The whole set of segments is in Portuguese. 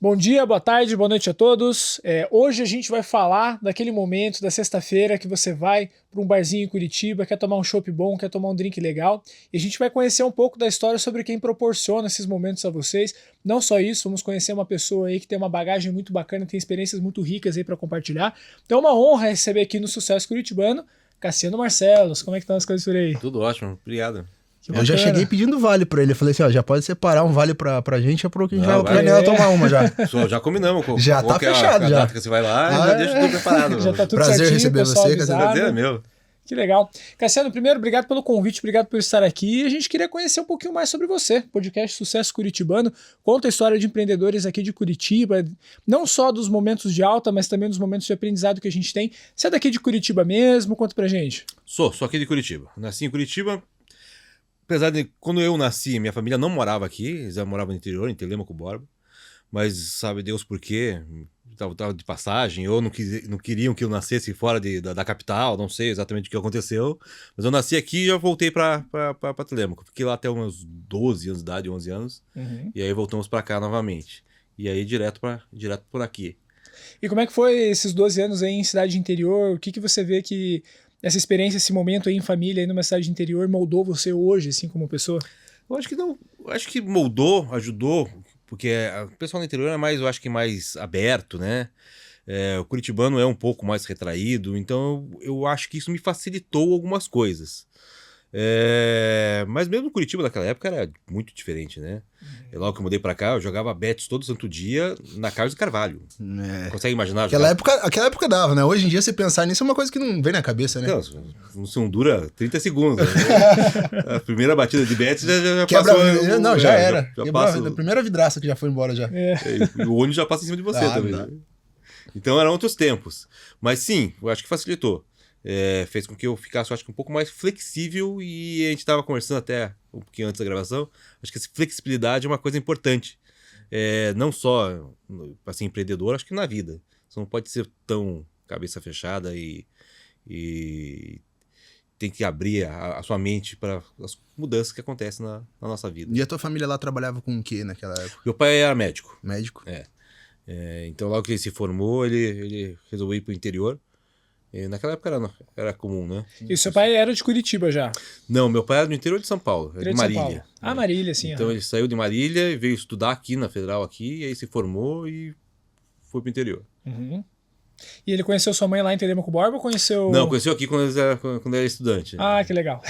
Bom dia, boa tarde, boa noite a todos. Hoje a gente vai falar daquele momento da sexta-feira que você vai para um barzinho em Curitiba, quer tomar um chopp bom, quer tomar um drink legal, e a gente vai conhecer um pouco da história sobre quem proporciona esses momentos a vocês. Não só isso, vamos conhecer uma pessoa aí que tem uma bagagem muito bacana, tem experiências muito ricas aí para compartilhar. Então é uma honra receber aqui no Sucesso Curitibano Cassiano Marcelos. Como é que estão as coisas por aí? Tudo ótimo, obrigado. Eu já cheguei pedindo vale pra ele. Eu falei assim, ó, já pode separar um vale pra gente, é pro que a gente vai planear tomar uma já. Já combinamos. Já tá fechado, já. Data que você vai lá, já deixa tudo preparado. Já tá tudo Prazer certinho, receber você, Cassiano. Prazer é meu. Que legal. Cassiano, primeiro, obrigado pelo convite, obrigado por estar aqui. E a gente queria conhecer um pouquinho mais sobre você. Podcast Sucesso Curitibano conta a história de empreendedores aqui de Curitiba, não só dos momentos de alta, mas também dos momentos de aprendizado que a gente tem. Você é daqui de Curitiba mesmo? Conta pra gente. Sou aqui de Curitiba. Nasci em Curitiba. Apesar de quando eu nasci, minha família não morava aqui, eles já moravam no interior, em Telêmaco Borba. Mas sabe Deus por quê? Tava de passagem, ou não queriam que eu nascesse fora da capital, não sei exatamente o que aconteceu. Mas eu nasci aqui e já voltei pra Telêmaco. Fiquei lá até uns 12 anos de idade, 11 anos. Uhum. E aí voltamos pra cá novamente. E aí direto por aqui. E como é que foi esses 12 anos aí em cidade interior? O que você vê que essa experiência, esse momento aí em família, aí numa cidade interior, moldou você hoje, assim, como pessoa? Eu acho que não. Eu acho que moldou, ajudou, porque o pessoal no interior é mais, eu acho que mais aberto, né? O curitibano é um pouco mais retraído, então eu acho que isso me facilitou algumas coisas. Mas mesmo no Curitiba naquela época era muito diferente, né? Logo que eu mudei pra cá, eu jogava bets todo santo dia na Carlos de Carvalho. Consegue imaginar? Aquela época dava, né? Hoje em dia, você pensar nisso é uma coisa que não vem na cabeça, né? Não dura 30 segundos. Né? A primeira batida de bets já quebra, passou. Não, já era. Já passa, a primeira vidraça que já foi embora já. E o ônibus já passa em cima de você também. Né? Então eram outros tempos. Mas sim, eu acho que facilitou. Fez com que eu ficasse, eu acho que um pouco mais flexível, e a gente estava conversando até um pouquinho antes da gravação. Acho que essa flexibilidade é uma coisa importante, não só para ser empreendedor, acho que na vida. Você não pode ser tão cabeça fechada e tem que abrir a sua mente para as mudanças que acontecem na nossa vida. E a tua família lá trabalhava com o que naquela época? Meu pai era médico. Médico? Então logo que ele se formou, ele resolveu ir para o interior. Naquela época era comum, né? E o seu pai era de Curitiba já? Não, meu pai era do interior de São Paulo, de Marília. Marília, sim. Então ele saiu de Marília e veio estudar aqui na Federal, e aí se formou e foi pro interior. Uhum. E ele conheceu sua mãe lá em Telêmaco Borba ou conheceu... Não, conheceu aqui quando ele era estudante. Ah, que legal.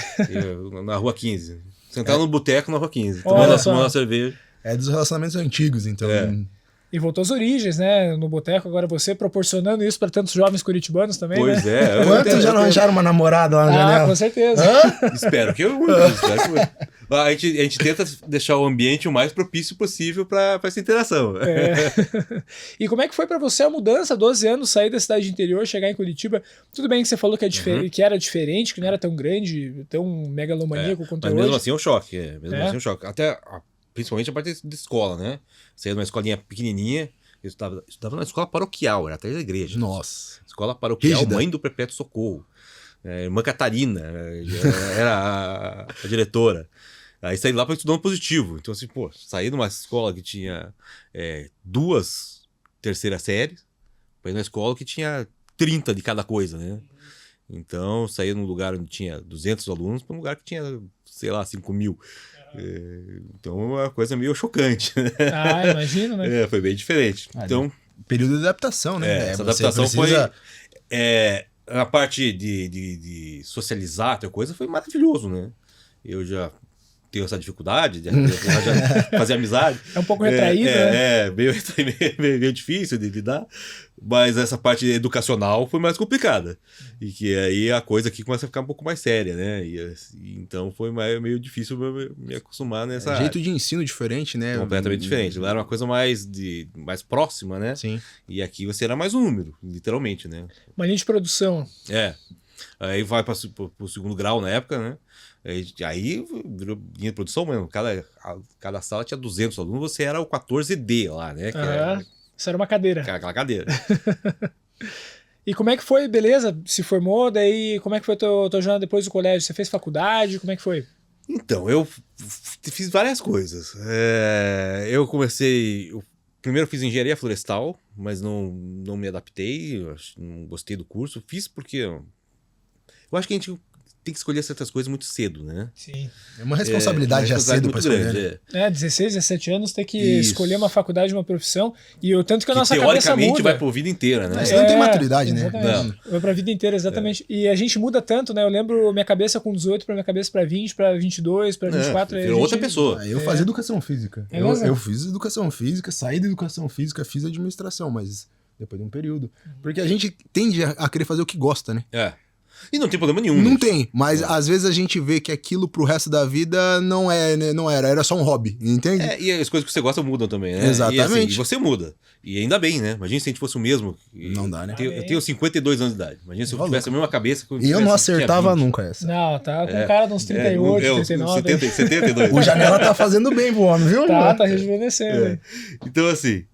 Na Rua 15. Sentava no boteco na Rua 15, Olha tomando uma cerveja. É dos relacionamentos antigos, então... E voltou às origens, né? No boteco, agora você proporcionando isso para tantos jovens curitibanos também, pois né? Quantos já não arranjaram uma namorada lá na janela? Com certeza. Espero que eu. A gente tenta deixar o ambiente o mais propício possível para essa interação. E como é que foi para você a mudança, 12 anos, sair da cidade interior, chegar em Curitiba? Tudo bem que você falou que, que era diferente, que não era tão grande, tão megalomaníaco quanto mas hoje. Mesmo assim é um choque. Assim é um choque. Até... Principalmente a parte de escola, né? Saía de uma escolinha pequenininha, eu estudava na escola paroquial, era atrás da igreja. Nossa. Escola paroquial, Rígida. Mãe do Perpétuo Socorro. Irmã Catarina era a diretora. Aí saí lá para estudar um positivo. Então, assim, saí de uma escola que tinha 2 terceiras séries, para ir numa escola que tinha 30 de cada coisa, né? Então, saí num lugar onde tinha 200 alunos para um lugar que tinha, sei lá, 5.000. Então é uma coisa meio chocante, né? Imagino, né? Foi bem diferente. Então, período de adaptação, né? Essa adaptação foi... a parte de socializar, outra coisa, foi maravilhoso, né? Eu já tenho essa dificuldade de fazer amizade. É um pouco retraído, né? Meio difícil de lidar. Mas essa parte educacional foi mais complicada. E que aí a coisa aqui começa a ficar um pouco mais séria, né? Então foi meio difícil me acostumar nessa jeito de ensino diferente, né? Completamente diferente. Lá era uma coisa mais próxima, né? Sim. E aqui você era mais um número, literalmente, né? Uma linha de produção. Aí vai para o segundo grau na época, né? Aí virou linha de produção mesmo. Cada sala tinha 200 alunos, você era o 14D lá, né? Isso era uma cadeira. Aquela cadeira. E como é que foi, beleza? Se formou, daí como é que foi a tua jornada depois do colégio? Você fez faculdade? Como é que foi? Então, eu fiz várias coisas. Eu comecei... primeiro eu fiz engenharia florestal, mas não me adaptei, não gostei do curso. Fiz porque eu acho que a gente tem que escolher certas coisas muito cedo, né? Sim. É uma responsabilidade já cedo pra escolher. grande. Né? 16, 17 anos ter que Isso. escolher uma faculdade, uma profissão, e o tanto que a nossa cabeça teoricamente muda. vai por vida inteira, né? Mas você não tem maturidade, né? Exatamente. Vai pra vida inteira, exatamente. E a gente muda tanto, né? Eu lembro minha cabeça com 18, pra minha cabeça pra 20, pra 22, pra 24. Virou outra pessoa. Eu fazia educação física. É mesmo? Eu fiz educação física, saí da educação física, fiz administração, mas depois de um período. Porque a gente tende a querer fazer o que gosta, né? É. E não tem problema nenhum. Não nisso. tem, mas às vezes a gente vê que aquilo pro resto da vida não era só um hobby, entende? E as coisas que você gosta mudam também, né? Exatamente. E, assim, você muda. E ainda bem, né? Imagina se a gente fosse o mesmo. Não dá, né? Eu tenho 52 anos de idade. Imagina se eu Tá tivesse a mesma cabeça que eu E eu não tivesse- acertava tinha 20. nunca essa. Não, tá com cara de uns 38, 39. 72. O Janela tá fazendo bem pro homem, viu? Tá rejuvenescendo. aí. Então, assim,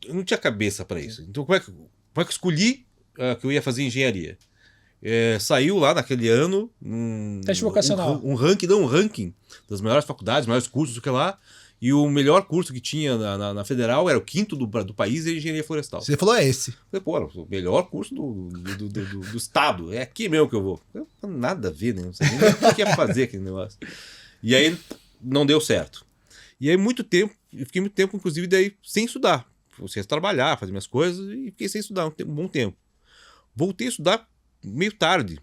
eu não tinha cabeça pra isso. Então, como é que eu escolhi que eu ia fazer engenharia? Saiu lá naquele ano Teste vocacional. um ranking das melhores faculdades, melhores cursos, o que lá. E o melhor curso que tinha na Federal era o quinto do país, era engenharia florestal. Você falou esse. Falei, pô, o melhor curso do estado. É aqui mesmo que eu vou. Nada a ver, né? Não sei nem o que ia fazer aquele negócio. E aí não deu certo. E aí eu fiquei muito tempo, inclusive, daí sem estudar. Comecei a trabalhar, fazer minhas coisas e fiquei sem estudar um bom tempo. Voltei a estudar meio tarde.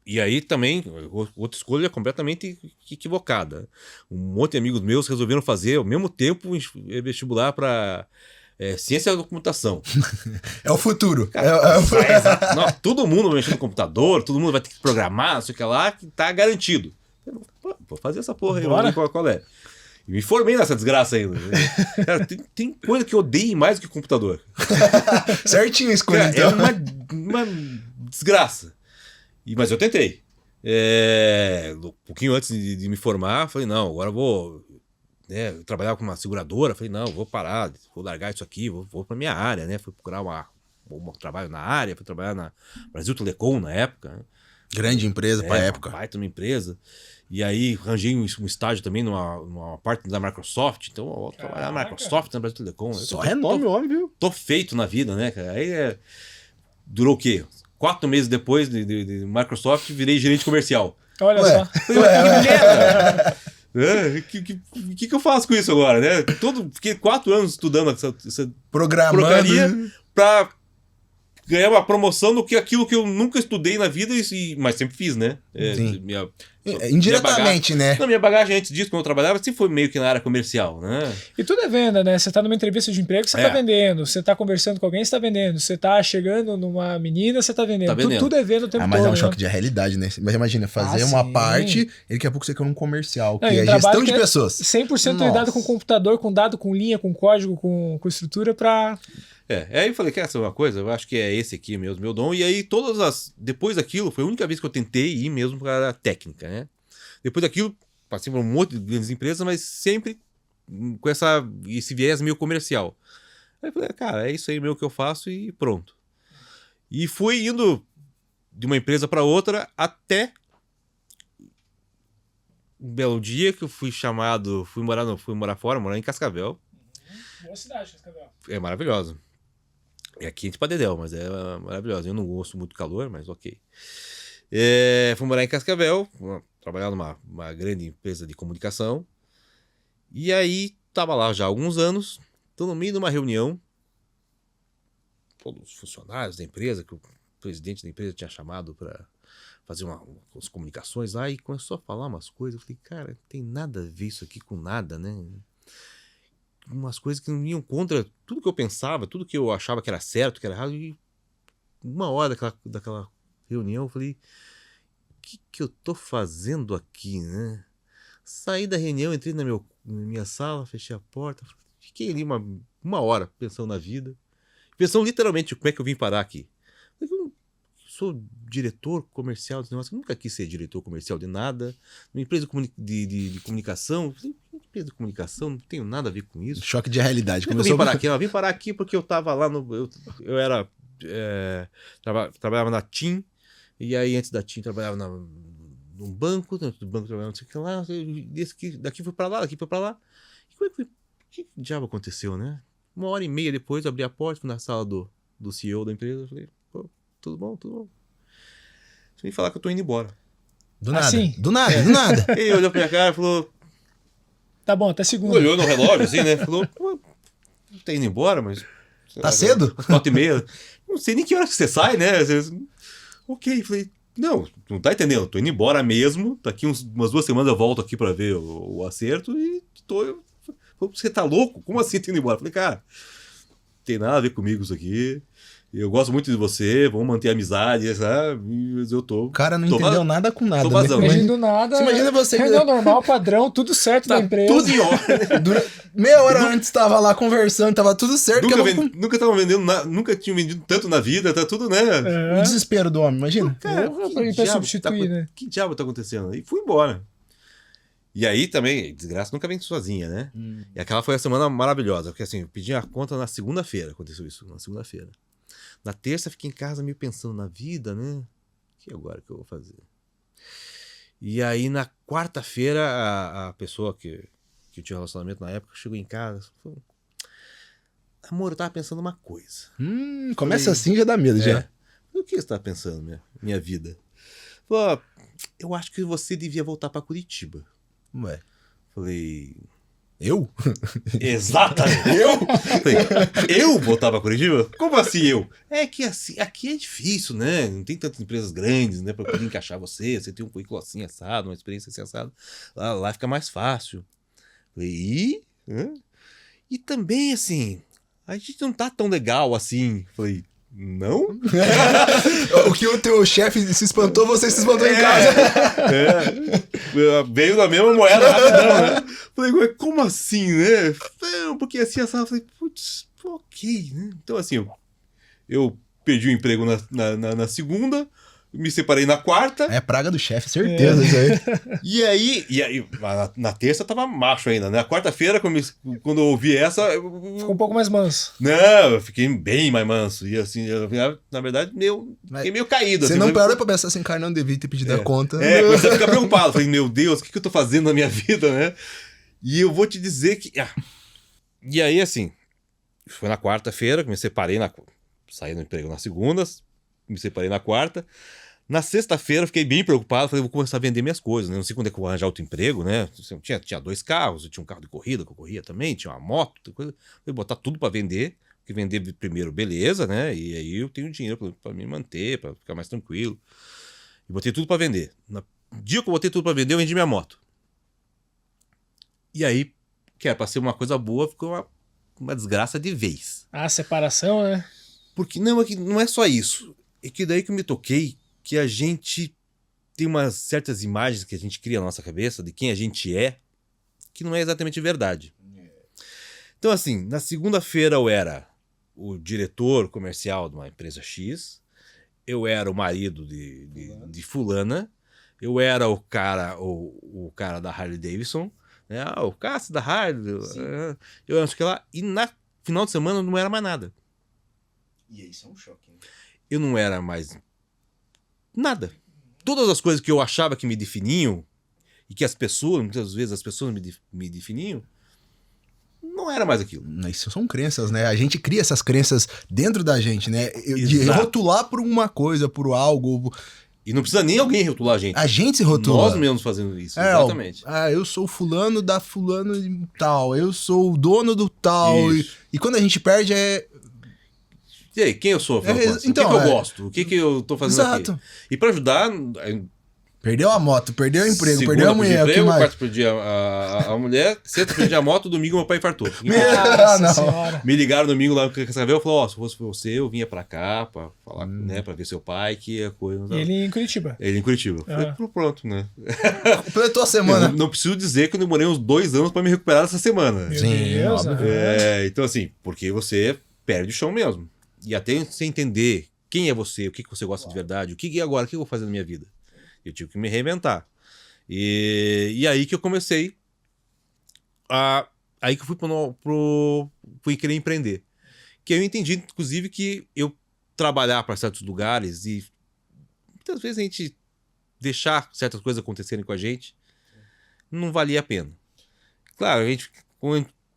E aí também, outra escolha completamente equivocada. Um monte de amigos meus resolveram fazer ao mesmo tempo vestibular para ciência da computação. É o futuro. Não, todo mundo vai mexer no computador, todo mundo vai ter que programar, não sei o que lá, que tá garantido. Vou fazer essa porra aí, vamos ver qual é. E me formei nessa desgraça ainda. Cara, tem coisa que eu odeio mais do que computador. Certinho escolha, Cara, então. é uma desgraça. Mas eu tentei. Um pouquinho antes de me formar, falei, não, agora eu vou trabalhar com uma seguradora. Falei, não, vou parar, vou largar isso aqui, vou pra minha área, né? Fui procurar um trabalho na área, fui trabalhar na Brasil Telecom na época. Né? Grande empresa pra época. Baita uma empresa. E aí arranjei um estágio também numa parte da Microsoft. Então eu vou trabalhar na Microsoft, na Brasil Telecom. Só renome, homem, viu? Tô feito na vida, né, cara? Aí durou o quê? 4 meses depois de Microsoft, virei gerente comercial. Olha Ué. só. Falei, que merda! O que eu faço com isso agora, né? Fiquei 4 anos estudando essa Programando. porcaria pra ganhar uma promoção do que aquilo que eu nunca estudei na vida, mas sempre fiz, né? Sim. Minha Indiretamente, né? minha bagagem antes disso, quando eu trabalhava, sempre foi meio que na área comercial, né? E tudo é venda, né? Você tá numa entrevista de emprego, você tá vendendo. Você tá conversando com alguém, você tá vendendo. Você tá chegando numa menina, você tá vendendo. Tá vendendo. Tudo é venda o tempo todo. Mas é um né? choque de realidade, né? Mas imagina, fazer uma sim. parte, e daqui a pouco você quer um comercial, que Não, e é um trabalho gestão de que é pessoas. 100% Nossa. lidado com computador, com dado, com linha, com código, com estrutura pra... Aí eu falei, quer saber uma coisa? Eu acho que é esse aqui mesmo, meu dom. E aí, depois daquilo, foi a única vez que eu tentei ir mesmo para a técnica, né? Depois daquilo, passei por um monte de grandes empresas, mas sempre com esse viés meio comercial. Aí eu falei, cara, é isso aí mesmo que eu faço e pronto. E fui indo de uma empresa para outra até um belo dia que eu fui chamado, fui morar fora, morar em Cascavel. Boa cidade, Cascavel. É maravilhosa. É quente pra dedéu, mas é maravilhosa. Eu não gosto muito do calor, mas ok. Fui morar em Cascavel, trabalhar numa grande empresa de comunicação. E aí, tava lá já há alguns anos, tô no meio de uma reunião, todos os funcionários da empresa, que o presidente da empresa tinha chamado para fazer umas comunicações lá, e começou a falar umas coisas. Eu falei, cara, não tem nada a ver isso aqui com nada, né? Umas coisas que não iam contra tudo que eu pensava, tudo que eu achava que era certo, que era errado. E uma hora daquela reunião eu falei, o que eu tô fazendo aqui, né? Saí da reunião, entrei na minha sala, fechei a porta, fiquei ali uma hora pensando na vida, pensando literalmente como é que eu vim parar aqui. Eu sou diretor comercial desse negócio, eu nunca quis ser diretor comercial de nada, numa empresa de comunicação. Empresa de comunicação, não tenho nada a ver com isso. Choque de realidade. Eu vim parar aqui, eu vim parar aqui porque eu tava lá eu era trabalhava na TIM, e aí antes da TIM trabalhava num banco, dentro do banco trabalhava não sei o que lá, daqui foi pra lá, daqui foi pra lá. E como é que foi que diabo aconteceu, né? 1h30 depois, eu abri a porta, fui na sala do CEO da empresa, falei, pô, tudo bom, tudo bom. Você me falar que eu tô indo embora. Do nada. Assim? Do nada, do nada. Ele olhou pra minha cara e falou, Tá bom, até segunda. olhou no relógio assim, né? Falou, pô, tá indo embora, mas... sei Tá lá, cedo? 4h30. Não sei nem que hora que você sai, né? Ok, falei, não tá entendendo, tô indo embora mesmo, daqui umas 2 semanas eu volto aqui pra ver o acerto e você tá louco? Como assim tô indo embora? Falei, cara, não tem nada a ver comigo isso aqui, eu gosto muito de você, vamos manter a amizade, sabe? Mas eu tô... O cara não tô entendeu nada com nada. tô vazando. Né? Imagina do nada. Você imagina você- Reunião normal, padrão, tudo certo Tá da empresa. tudo em ordem. Meia hora antes tava lá conversando, tava tudo certo. Nunca tava vendendo nada, nunca tinha vendido tanto na vida, tá tudo, né? É. O desespero do homem, imagina. Cara, Pra substituir, né? que diabo tá acontecendo? E fui embora. E aí também, desgraça nunca vem sozinha, né? E aquela foi a semana maravilhosa, porque assim, eu pedi a conta na segunda-feira, aconteceu isso, na segunda-feira. Na terça fiquei em casa meio pensando na vida, né? O que agora que eu vou fazer? E aí na quarta-feira a pessoa que eu tinha relacionamento na época chegou em casa e falou, amor, eu tava pensando uma coisa. Começa Falei, assim já dá medo, já. O que você tá pensando, minha vida? Falou, eu acho que você devia voltar pra Curitiba. Ué. Falei, Eu? exatamente. Eu voltar pra Curitiba? Como assim eu? É que assim, aqui é difícil, né? Não tem tantas empresas grandes, né? Pra poder encaixar você. Você tem um currículo assim assado, uma experiência assim assado. Lá fica mais fácil. Falei, e? Hã? E também, assim, a gente não tá tão legal assim. Falei, não? O que o teu chefe se espantou, você se espantou em casa. Veio na mesma moeda rapidão, né? Falei, ué, como assim, né? Não, porque assim, essa. Falei, putz, ok, né? Então, assim, eu perdi o emprego na segunda, me separei na quarta. É praga do chefe, certeza isso aí. E aí na terça eu tava macho ainda, né? Na quarta-feira, quando eu ouvi essa. Ficou um pouco mais manso. Não, eu fiquei bem mais manso. E assim, na verdade, fiquei meio caído. Você assim, não falei, parou pra pensar assim, cara, não devia ter pedido a conta. comecei a ficar preocupado. Falei, meu Deus, o que eu tô fazendo na minha vida, né? E eu vou te dizer que. E aí, assim, foi na quarta-feira que me separei saí do emprego na segunda, me separei na quarta. Na sexta-feira eu fiquei bem preocupado, falei, vou começar a vender minhas coisas, né? Não sei quando é que eu vou arranjar outro emprego, né? Tinha 2 carros, eu tinha um carro de corrida que eu corria também, tinha uma moto, coisa. Falei, botar tudo pra vender, porque vender primeiro, beleza, né? E aí eu tenho dinheiro pra me manter, pra ficar mais tranquilo. E botei tudo pra vender. No dia que eu botei tudo pra vender, eu vendi minha moto. E aí, que era pra ser uma coisa boa, ficou uma desgraça de vez. A separação, né? Porque não é só isso. É que daí que eu me toquei que a gente tem umas certas imagens que a gente cria na nossa cabeça de quem a gente é, que não é exatamente verdade. Então, assim, na segunda-feira eu era o diretor comercial de uma empresa X, eu era o marido de fulana, eu era o cara da Harley Davidson, né? O Cássio da Harley, eu acho que lá, e na final de semana eu não era mais nada. E isso é um choque, hein? Eu não era mais nada. Todas as coisas que eu achava que me definiam, e que muitas vezes as pessoas me definiam, não era mais aquilo. Isso são crenças, né? A gente cria essas crenças dentro da gente, né? De Exato. rotular por uma coisa, por algo. E não precisa nem alguém rotular a gente. A gente se rotula. Nós mesmos fazendo isso, exatamente. Eu sou fulano da fulano de tal, eu sou o dono do tal. E quando a gente perde E aí, quem eu sou? Então, o que eu gosto? O que eu tô fazendo Exato. aqui? E pra ajudar... Perdeu a moto, perdeu o emprego, segunda perdeu a mulher. perdi O que emprego, mais? quarta perdi a mulher, sexta perdi a moto, domingo meu pai infartou. Nossa não. senhora. Me ligaram domingo lá, quer saber? Eu falei, se fosse você, eu vinha pra cá pra falar, né, pra ver seu pai, que a coisa... E ele em Curitiba. Ele em Curitiba. Falei, pronto, né? Completou a semana. Não preciso dizer que eu demorei uns 2 anos pra me recuperar dessa semana. Meu Sim, Deus. óbvio. Então assim, porque você perde o chão mesmo. E até você entender quem é você, o que você gosta de verdade, o que eu vou fazer na minha vida. Eu tive que me reinventar. E aí que eu comecei aí que eu fui querer empreender. Que eu entendi, inclusive, que eu trabalhar para certos lugares e muitas vezes a gente deixar certas coisas acontecerem com a gente não valia a pena. Claro,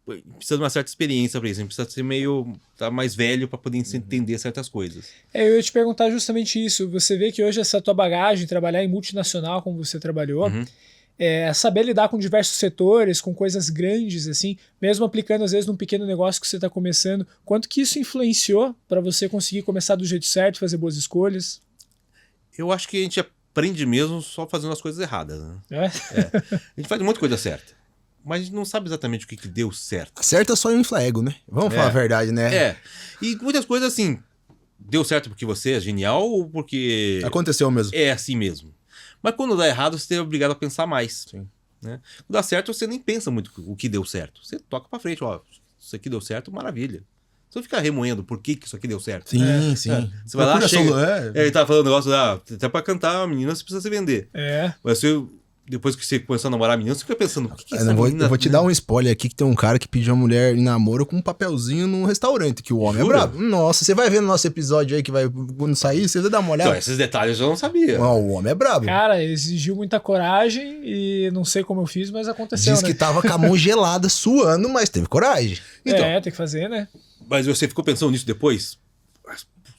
precisa de uma certa experiência pra isso. A gente precisa ser meio... tá mais velho pra poder entender certas coisas. Eu ia te perguntar justamente isso. Você vê que hoje essa tua bagagem, trabalhar em multinacional como você trabalhou, saber lidar com diversos setores, com coisas grandes, assim, mesmo aplicando às vezes num pequeno negócio que você está começando, quanto que isso influenciou para você conseguir começar do jeito certo, fazer boas escolhas? Eu acho que a gente aprende mesmo só fazendo as coisas erradas, né? A gente faz um monte de coisa certa, mas a gente não sabe exatamente o que deu certo. Acerta só infla ego, né? Vamos falar a verdade, né? E muitas coisas assim, deu certo porque você é genial ou porque... Aconteceu mesmo. É assim mesmo. Mas quando dá errado, você é obrigado a pensar mais. Sim. Né? Quando dá certo, você nem pensa muito o que deu certo. Você toca pra frente, ó, isso aqui deu certo, maravilha. Você não fica remoendo por que isso aqui deu certo. Sim, sim. Você vai lá, chega... Ele tava falando um negócio, até pra cantar a menina você precisa se vender. Mas depois que você começou a namorar a menina, você fica pensando, o que é essa menina? Eu vou te dar um spoiler aqui, que tem um cara que pediu uma mulher em namoro com um papelzinho num restaurante, que o homem é brabo. Nossa, você vai ver no nosso episódio aí que vai quando sair, você vai dar uma olhada. Então, esses detalhes eu não sabia. O homem é brabo. Cara, exigiu muita coragem e não sei como eu fiz, mas aconteceu, Diz que tava com a mão gelada, suando, mas teve coragem. Então, tem que fazer, né? Mas você ficou pensando nisso depois?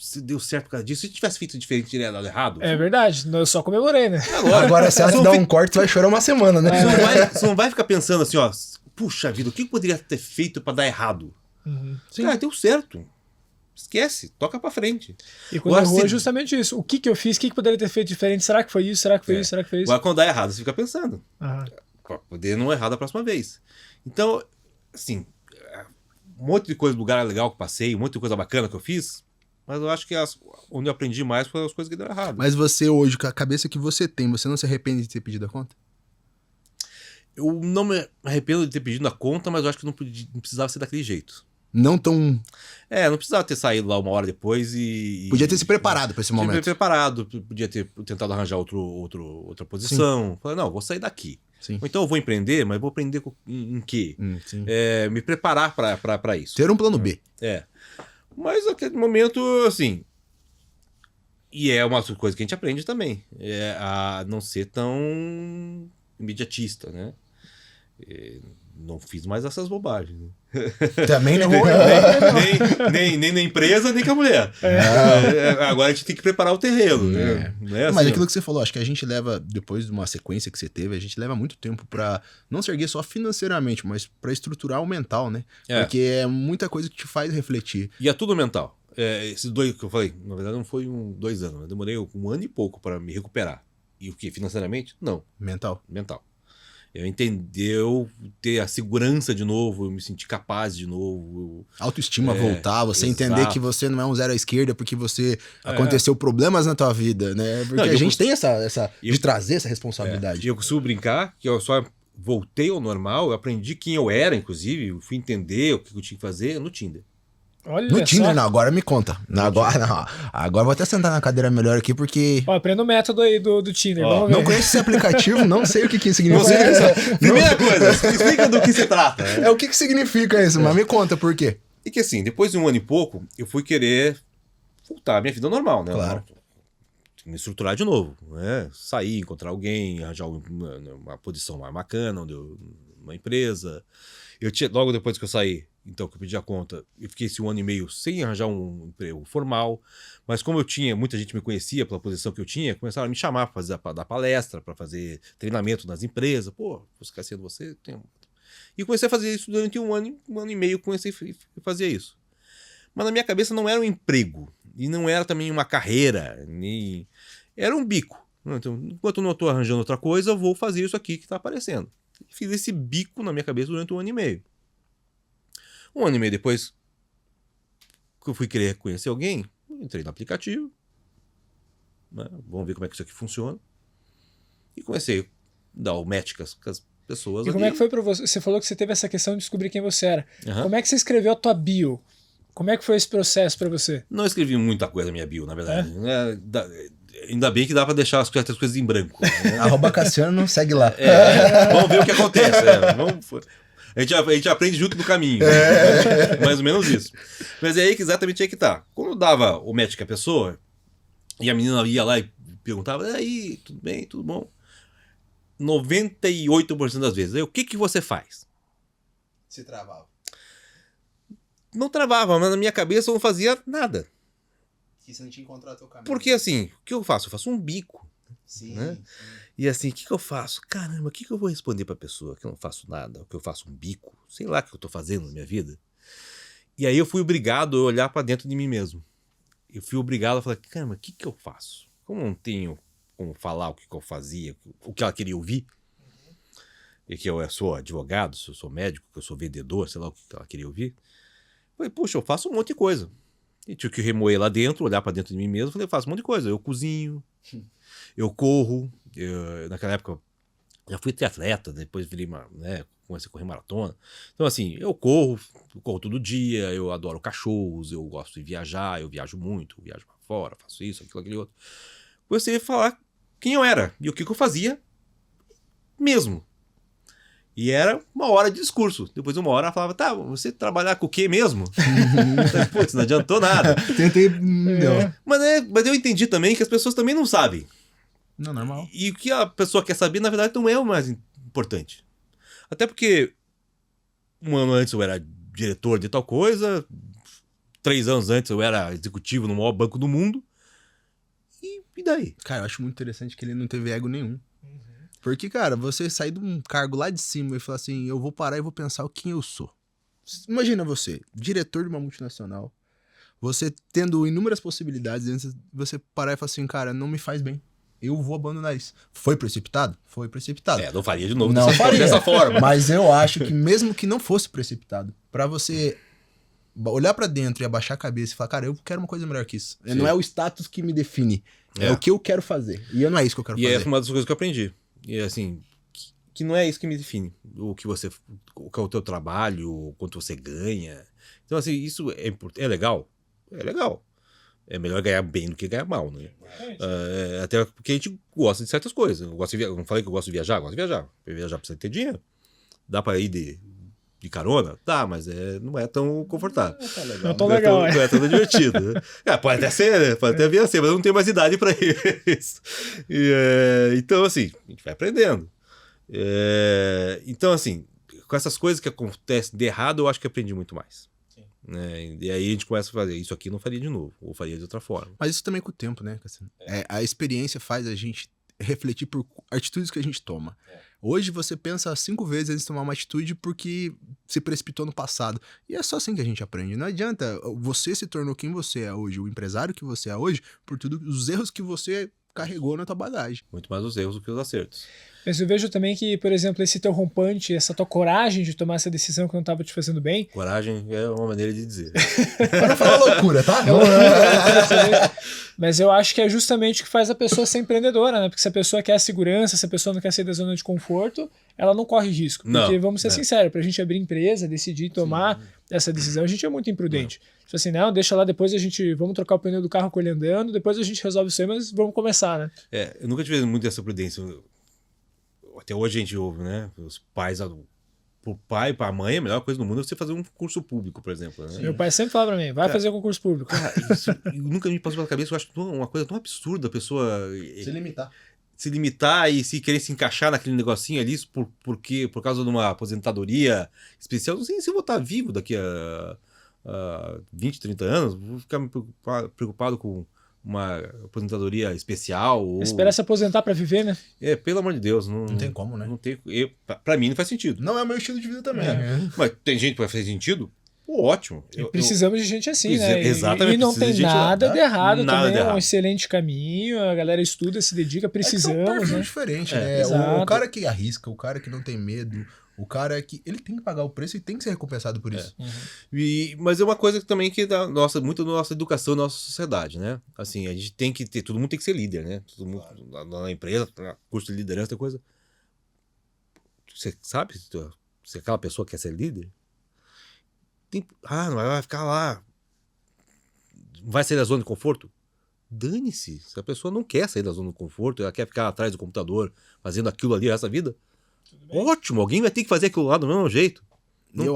Se deu certo por causa disso, se tivesse feito diferente, teria dado errado. É verdade, eu só comemorei, né? Agora se ela te dá um corte, você vai chorar uma semana, né? Você não vai ficar pensando assim, ó, puxa vida, o que eu poderia ter feito pra dar errado? Cara, deu certo. Esquece, toca pra frente. E quando errou é justamente isso. O que eu fiz, o que poderia ter feito diferente? Será que foi isso? Será que foi isso? Será que foi isso? Agora quando dá errado, você fica pensando. Pra poder não errar da próxima vez. Então, assim, um monte de coisa, lugar legal que eu passei, um monte de coisa bacana que eu fiz, mas eu acho que onde eu aprendi mais foram as coisas que deram errado. Mas você hoje, com a cabeça que você tem, você não se arrepende de ter pedido a conta? Eu não me arrependo de ter pedido a conta, mas eu acho que não precisava ser daquele jeito. Não tão... não precisava ter saído lá uma hora depois e... Podia ter se preparado para esse momento. Podia ter preparado, podia ter tentado arranjar outra posição. Falei, não, vou sair daqui. Sim. Ou então eu vou empreender, mas vou empreender em quê? Me preparar para isso. Ter um plano B. Mas naquele momento, assim... E é uma coisa que a gente aprende também. A não ser tão imediatista, né? Não fiz mais essas bobagens. Também não vou. nem na empresa, nem com a mulher. Agora a gente tem que preparar o terreno. Né? Mas assim, aquilo que você falou, acho que a gente leva, depois de uma sequência que você teve, a gente leva muito tempo pra não se erguer só financeiramente, mas pra estruturar o mental, né? Porque é muita coisa que te faz refletir. E é tudo mental. Esses 2 que eu falei, na verdade não foi 2 anos. Eu demorei 1 ano e pouco para me recuperar. E o que? Financeiramente? Não. Mental. Eu ter a segurança de novo, eu me sentir capaz de novo. Autoestima voltar, você exato. entender que você não é um zero à esquerda porque você aconteceu problemas na tua vida, né? Porque a gente tem essa de trazer essa responsabilidade. E eu costumo brincar que eu só voltei ao normal, eu aprendi quem eu era, inclusive, eu fui entender o que eu tinha que fazer no Tinder. Olha no Tinder, só. não, agora me conta. Agora vou até sentar na cadeira melhor aqui, porque... Aprenda o método aí do Tinder, vamos ver. Não conheço esse aplicativo, não sei o que significa. Primeira coisa, explica do que se trata. O que significa isso, mas me conta por quê. E que assim, depois de 1 ano e pouco, eu fui querer voltar à minha vida normal, né? Claro. Me estruturar de novo, né? Sair, encontrar alguém, arranjar uma posição mais bacana, uma empresa. Logo depois que eu saí, então, que eu pedi a conta, eu fiquei esse 1 ano e meio sem arranjar um emprego formal, mas como muita gente me conhecia pela posição que eu tinha, começaram a me chamar para dar palestra, para fazer treinamento nas empresas. Pô, ficar sendo você... E comecei a fazer isso durante 1 ano e meio, comecei a fazer isso. Mas na minha cabeça não era um emprego, e não era também uma carreira, era um bico. Então, enquanto eu não estou arranjando outra coisa, eu vou fazer isso aqui que está aparecendo. Fiz esse bico na minha cabeça durante 1 ano e meio. 1 ano e meio depois que eu fui querer conhecer alguém, entrei no aplicativo, né? Vamos ver como é que isso aqui funciona. E comecei a dar o match com as pessoas. E como é que foi pra você? Você falou que você teve essa questão de descobrir quem você era. Como é que você escreveu a tua bio? Como é que foi esse processo pra você? Não escrevi muita coisa na minha bio, na verdade. Ainda bem que dá pra deixar as coisas em branco. Né? @Cassiano, segue lá. Vamos ver o que acontece. A gente aprende junto no caminho. Mais ou menos isso. Mas é aí que exatamente aí que tá. Quando eu dava o match com a pessoa, e a menina ia lá e perguntava, e aí, tudo bem, tudo bom? 98% das vezes, o que você faz? Se travava. não travava, mas na minha cabeça eu não fazia nada. Que você não tinha encontrado teu caminho. Porque assim, o que eu faço? Eu faço um bico. Sim, Né? sim. E assim, o que eu faço? Caramba, o que eu vou responder pra pessoa que eu não faço nada, que eu faço um bico? Sei lá o que eu tô fazendo na minha vida. E aí eu fui obrigado a olhar pra dentro de mim mesmo. Eu fui obrigado a falar, caramba, o que eu faço? Como eu não tenho como falar o que eu fazia, o que ela queria ouvir, e que eu sou advogado, se eu sou médico, que eu sou vendedor, sei lá o que ela queria ouvir. Eu falei, puxa, eu faço um monte de coisa. E tinha que remoer lá dentro, olhar pra dentro de mim mesmo, falei, eu faço um monte de coisa. Eu cozinho, eu corro, naquela época já fui triatleta, depois virei comecei a correr maratona. Então assim, eu corro todo dia, eu adoro cachorros, eu gosto de viajar, eu viajo muito, viajo pra fora, faço isso, aquilo, aquele outro. Comecei a falar quem eu era e o que eu fazia mesmo. E era uma hora de discurso. Depois de uma hora ela falava, tá, você trabalhar com o quê mesmo? Putz, não adiantou nada. Tentei, não deu. Mas eu entendi também que as pessoas também não sabem. Não, normal. E o que a pessoa quer saber, na verdade, não é o mais importante. Até porque um ano antes eu era diretor de tal coisa, 3 anos antes eu era executivo no maior banco do mundo. E daí? Cara, eu acho muito interessante que ele não teve ego nenhum. Porque, cara, você sair de um cargo lá de cima e falar assim, eu vou parar e vou pensar quem eu sou. Imagina você, diretor de uma multinacional, você tendo inúmeras possibilidades, antes de você parar e falar assim, cara, não me faz bem. Eu vou abandonar isso. Foi precipitado? Foi precipitado. Não faria de novo Não faria dessa forma. Mas eu acho que mesmo que não fosse precipitado, pra você olhar pra dentro e abaixar a cabeça e falar, cara, eu quero uma coisa melhor que isso. Sim. Não é o status que me define, é o que eu quero fazer. E não é isso que eu quero fazer. E é uma das coisas que eu aprendi. E assim, que não é isso que me define. O que é o teu trabalho, o quanto você ganha. Então assim, isso é legal? É legal. É melhor ganhar bem do que ganhar mal, né? Até porque a gente gosta de certas coisas. Eu não falei que eu gosto de viajar? Gosto de viajar. Pra viajar precisa ter dinheiro. Dá pra ir de carona? Tá, mas não é tão confortável. Não é tão legal, Não é tão divertido. Né? Pode até ser, né? Pode até vir a ser, mas eu não tenho mais idade pra isso. Então, assim, a gente vai aprendendo. Então, assim, com essas coisas que acontecem de errado, eu acho que aprendi muito mais. Né? E aí a gente começa a fazer, isso aqui eu não faria de novo, ou faria de outra forma. Mas isso também é com o tempo, né, Cassiano? A experiência faz a gente refletir por atitudes que a gente toma. Hoje você pensa 5 vezes antes de tomar uma atitude porque se precipitou no passado. E é só assim que a gente aprende. Não adianta, você se tornou quem você é hoje, o empresário que você é hoje, por tudo os erros que você carregou na tua bagagem. Muito mais os erros do que os acertos. Mas eu vejo também que, por exemplo, esse teu rompante, essa tua coragem de tomar essa decisão que não estava te fazendo bem. Coragem é uma maneira de dizer. Pra não falar loucura, tá? Mas eu acho que é justamente o que faz a pessoa ser empreendedora, né? Porque se a pessoa quer a segurança, se a pessoa não quer sair da zona de conforto, ela não corre risco. Porque, vamos ser sinceros, pra gente abrir empresa, decidir tomar essa decisão, a gente é muito imprudente. Tipo assim, não, deixa lá, depois vamos trocar o pneu do carro com ele andando, depois a gente resolve isso aí, mas vamos começar, né? Eu nunca tive muito essa prudência. Até hoje a gente ouve, né? Os pais, pro pai e pra mãe, a melhor coisa do mundo é você fazer um concurso público, por exemplo. Né? Meu pai sempre fala pra mim, vai fazer concurso público. Cara, isso nunca me passou pela cabeça, eu acho uma coisa tão absurda a pessoa se limitar e se querer se encaixar naquele negocinho ali por causa de uma aposentadoria especial. Não sei se eu vou estar vivo daqui a 20, 30 anos, vou ficar preocupado com uma aposentadoria especial. Esperar se aposentar pra viver, né? Pelo amor de Deus. Não tem como, né? Não tem, pra mim não faz sentido. Não é o meu estilo de vida também. Mas tem gente que vai fazer sentido? Ótimo. Precisamos de gente assim, né? Exatamente. E não tem nada de errado também. É um excelente caminho, a galera estuda, se dedica, precisamos, né? Diferente, né? O cara que arrisca, o cara que não tem medo, o cara que... Ele tem que pagar o preço e tem que ser recompensado por isso. Mas é uma coisa também que dá muito da nossa educação, da nossa sociedade, né? Assim, a gente tem que ter... Todo mundo tem que ser líder, né? Todo mundo na empresa, curso de liderança, tem coisa... Você sabe se aquela pessoa quer ser líder? Não vai ficar lá. Vai sair da zona de conforto? Dane-se. Se a pessoa não quer sair da zona de conforto, ela quer ficar atrás do computador fazendo aquilo ali essa vida, ótimo, alguém vai ter que fazer aquilo lá do mesmo jeito.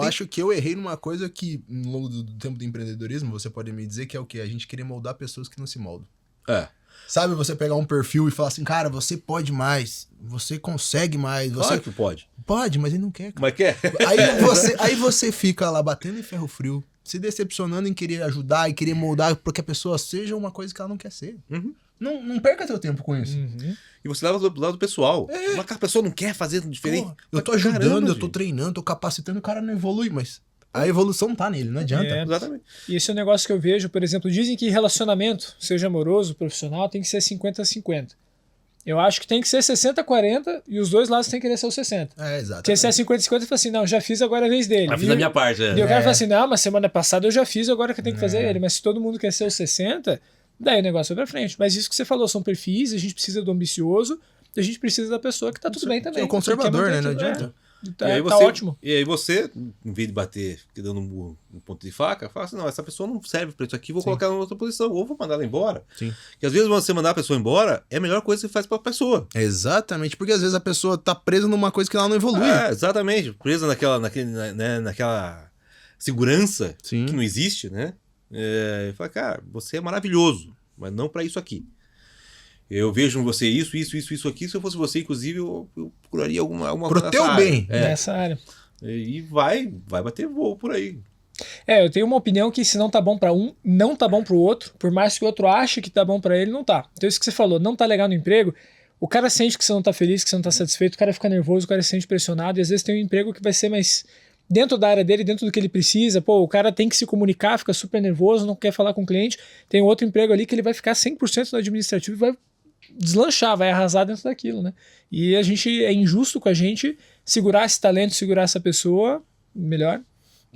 Acho que eu errei numa coisa que, no longo do tempo do empreendedorismo, você pode me dizer que é o quê? A gente querer moldar pessoas que não se moldam. Sabe, você pegar um perfil e falar assim, cara, você pode mais, você consegue mais. Você... Claro que pode. Pode, mas ele não quer, cara. Mas quer? Aí você fica lá batendo em ferro frio, se decepcionando em querer ajudar e querer moldar pra que a pessoa seja uma coisa que ela não quer ser. Uhum. Não perca seu tempo com isso. E você leva do lado pessoal. Mas que a pessoa não quer fazer diferente. Pô, eu tô Mas, ajudando, caramba, eu tô gente. treinando, tô capacitando, o cara não evolui, mas a evolução tá nele, não adianta. É. Exatamente. E esse é um negócio que eu vejo, por exemplo, dizem que relacionamento, seja amoroso, profissional, tem que ser 50-50. Eu acho que tem que ser 60-40 e os dois lados têm que querer ser os 60. Exato. Porque se é 50-50, eu falo assim, não, já fiz, agora é a vez dele. Mas fiz a minha parte, E o cara É. fala assim, não, mas semana passada eu já fiz, agora que eu tenho que fazer ele. Mas se todo mundo quer ser os 60, daí o negócio vai pra frente. Mas isso que você falou, são perfis, a gente precisa do ambicioso, a gente precisa da pessoa que tá tudo bem também. É o conservador, que quer né? Não manter aquilo. adianta. Tá, E aí tá você, ótimo. E aí você, em vez de bater dando um ponto de faca, fala assim, não, essa pessoa não serve pra isso aqui, vou colocar ela em outra posição, ou vou mandar ela embora. Sim. Porque às vezes você mandar a pessoa embora é a melhor coisa que você faz pra pessoa. Exatamente, porque às vezes a pessoa tá presa numa coisa que ela não evolui. Exatamente. Presa naquela segurança Sim. que não existe, né? E fala, cara, você é maravilhoso, mas não pra isso aqui. Eu vejo em você isso aqui. Se eu fosse você, inclusive, eu procuraria alguma Pro coisa teu nessa bem. área. Nessa área. E vai bater voo por aí. Eu tenho uma opinião que se não tá bom pra um, não tá bom pro outro, por mais que o outro ache que tá bom pra ele, não tá. Então isso que você falou, não tá legal no emprego, o cara sente que você não tá feliz, que você não tá satisfeito, o cara fica nervoso, o cara se sente pressionado, e às vezes tem um emprego que vai ser mais dentro da área dele, dentro do que ele precisa. Pô, o cara tem que se comunicar, fica super nervoso, não quer falar com o cliente. Tem outro emprego ali que ele vai ficar 100% no administrativo e vai deslanchar, vai arrasar dentro daquilo, né? E a gente, é injusto com a gente segurar esse talento, segurar essa pessoa, melhor.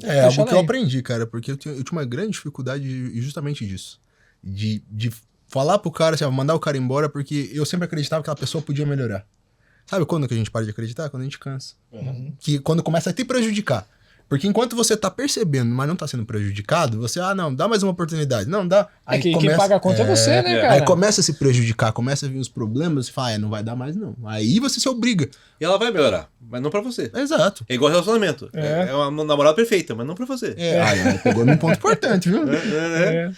É deixa algo ela que eu aí. aprendi, cara, porque eu tinha uma grande dificuldade justamente disso. De falar pro cara, assim, ó, mandar o cara embora, porque eu sempre acreditava que aquela pessoa podia melhorar. Sabe quando que a gente para de acreditar? Quando a gente cansa. Que quando começa a te prejudicar. Porque enquanto você tá percebendo, mas não tá sendo prejudicado, você, não, dá mais uma oportunidade. Não, dá. É que quem paga a conta é você, né, cara? Aí começa a se prejudicar, começa a vir os problemas, você fala, não vai dar mais não. Aí você se obriga. E ela vai melhorar, mas não pra você. Exato. É igual relacionamento. É. É uma namorada perfeita, mas não pra você. Aí pegou num ponto importante, viu?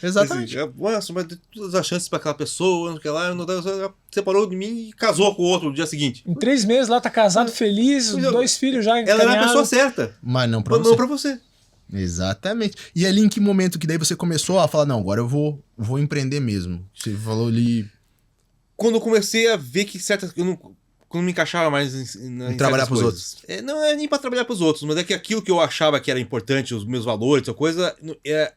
Exatamente. Assim, nossa, mas dei todas as chances pra aquela pessoa, não sei o que lá, ela separou de mim e casou com o outro no dia seguinte. Em 3 meses lá, tá casado, feliz, Pois é. 2 filhos já Ela era a encaminhados. pessoa certa, Mas não pra mas você. não pra você. Exatamente. E ali em que momento que daí você começou a falar, não, agora eu vou empreender mesmo? Você falou ali Quando eu comecei a ver que certas. Quando me encaixava mais em trabalhar certas pros coisas. Não é nem pra trabalhar pros outros, mas é que aquilo que eu achava que era importante, os meus valores, a coisa,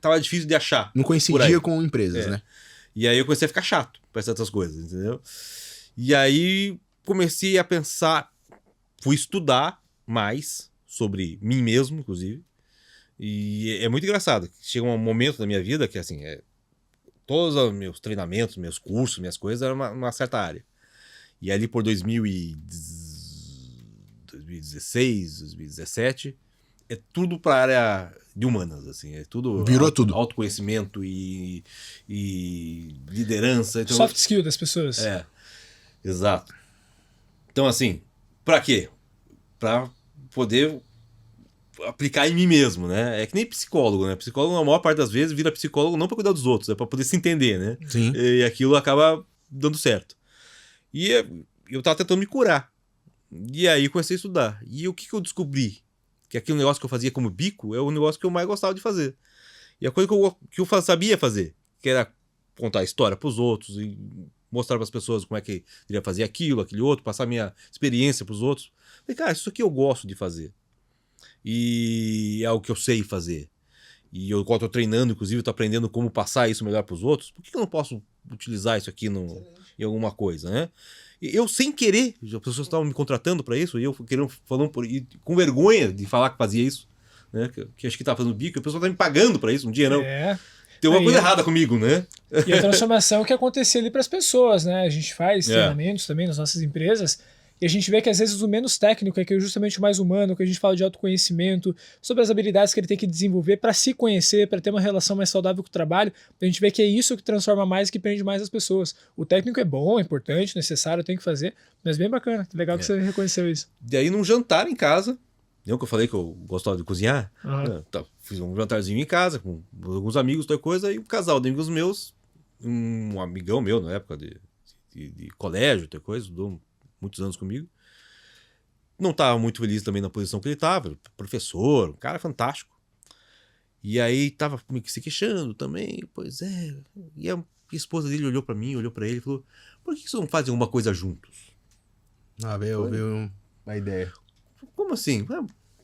tava difícil de achar. não por aí. coincidia com empresas, né? E aí eu comecei a ficar chato pra certas coisas, entendeu? E aí comecei a pensar, fui estudar mais sobre mim mesmo, inclusive. E é muito engraçado. Chega um momento da minha vida que, assim, todos os meus treinamentos, meus cursos, minhas coisas eram uma certa área. E ali por 2016, 2017, é tudo pra área de humanas, assim. É tudo... Virou tudo. Autoconhecimento e liderança. Então, Soft skill das pessoas. Exato. Então, assim, pra quê? Pra poder aplicar em mim mesmo, né? É que nem psicólogo, né? Psicólogo, na maior parte das vezes, vira psicólogo não pra cuidar dos outros, é pra poder se entender, né? Sim. E aquilo acaba dando certo. E eu tava tentando me curar. E aí comecei a estudar. E o que eu descobri? Que aquele negócio que eu fazia como bico é o negócio que eu mais gostava de fazer. E a coisa que eu sabia fazer, que era contar a história pros outros e mostrar pras pessoas como é que deveria fazer aquilo, aquele outro, passar minha experiência pros outros. Falei, cara, isso aqui eu gosto de fazer. E é o que eu sei fazer. E eu, quando eu tô treinando, inclusive, eu tô aprendendo como passar isso melhor pros outros. Por que eu não posso utilizar isso aqui em alguma coisa, né? E eu, sem querer, as pessoas estavam me contratando para isso, e eu falando com vergonha de falar que fazia isso, né? Que acho que tava fazendo bico, e a pessoa tá me pagando para isso, um dia não. Tem uma coisa errada comigo, né? E a transformação que acontecia ali para as pessoas, né? A gente faz treinamentos também nas nossas empresas, e a gente vê que às vezes o menos técnico é que é justamente o mais humano, que a gente fala de autoconhecimento, sobre as habilidades que ele tem que desenvolver para se conhecer, para ter uma relação mais saudável com o trabalho. A gente vê que é isso que transforma mais, que prende mais as pessoas. O técnico é bom, é importante, necessário, tem que fazer, mas bem bacana. Que legal que você reconheceu isso. E aí, num jantar em casa, não que eu falei que eu gostava de cozinhar, fiz um jantarzinho em casa com alguns amigos, outra coisa, e um casal de amigos meus, um amigão meu na época de colégio, outra coisa, estudou muitos anos comigo, não estava muito feliz também na posição que ele estava, professor, um cara fantástico. E aí tava meio que se queixando também, pois é. E a esposa dele olhou pra mim, olhou pra ele e falou: por que vocês não fazem alguma coisa juntos? Veio uma ideia. Como assim?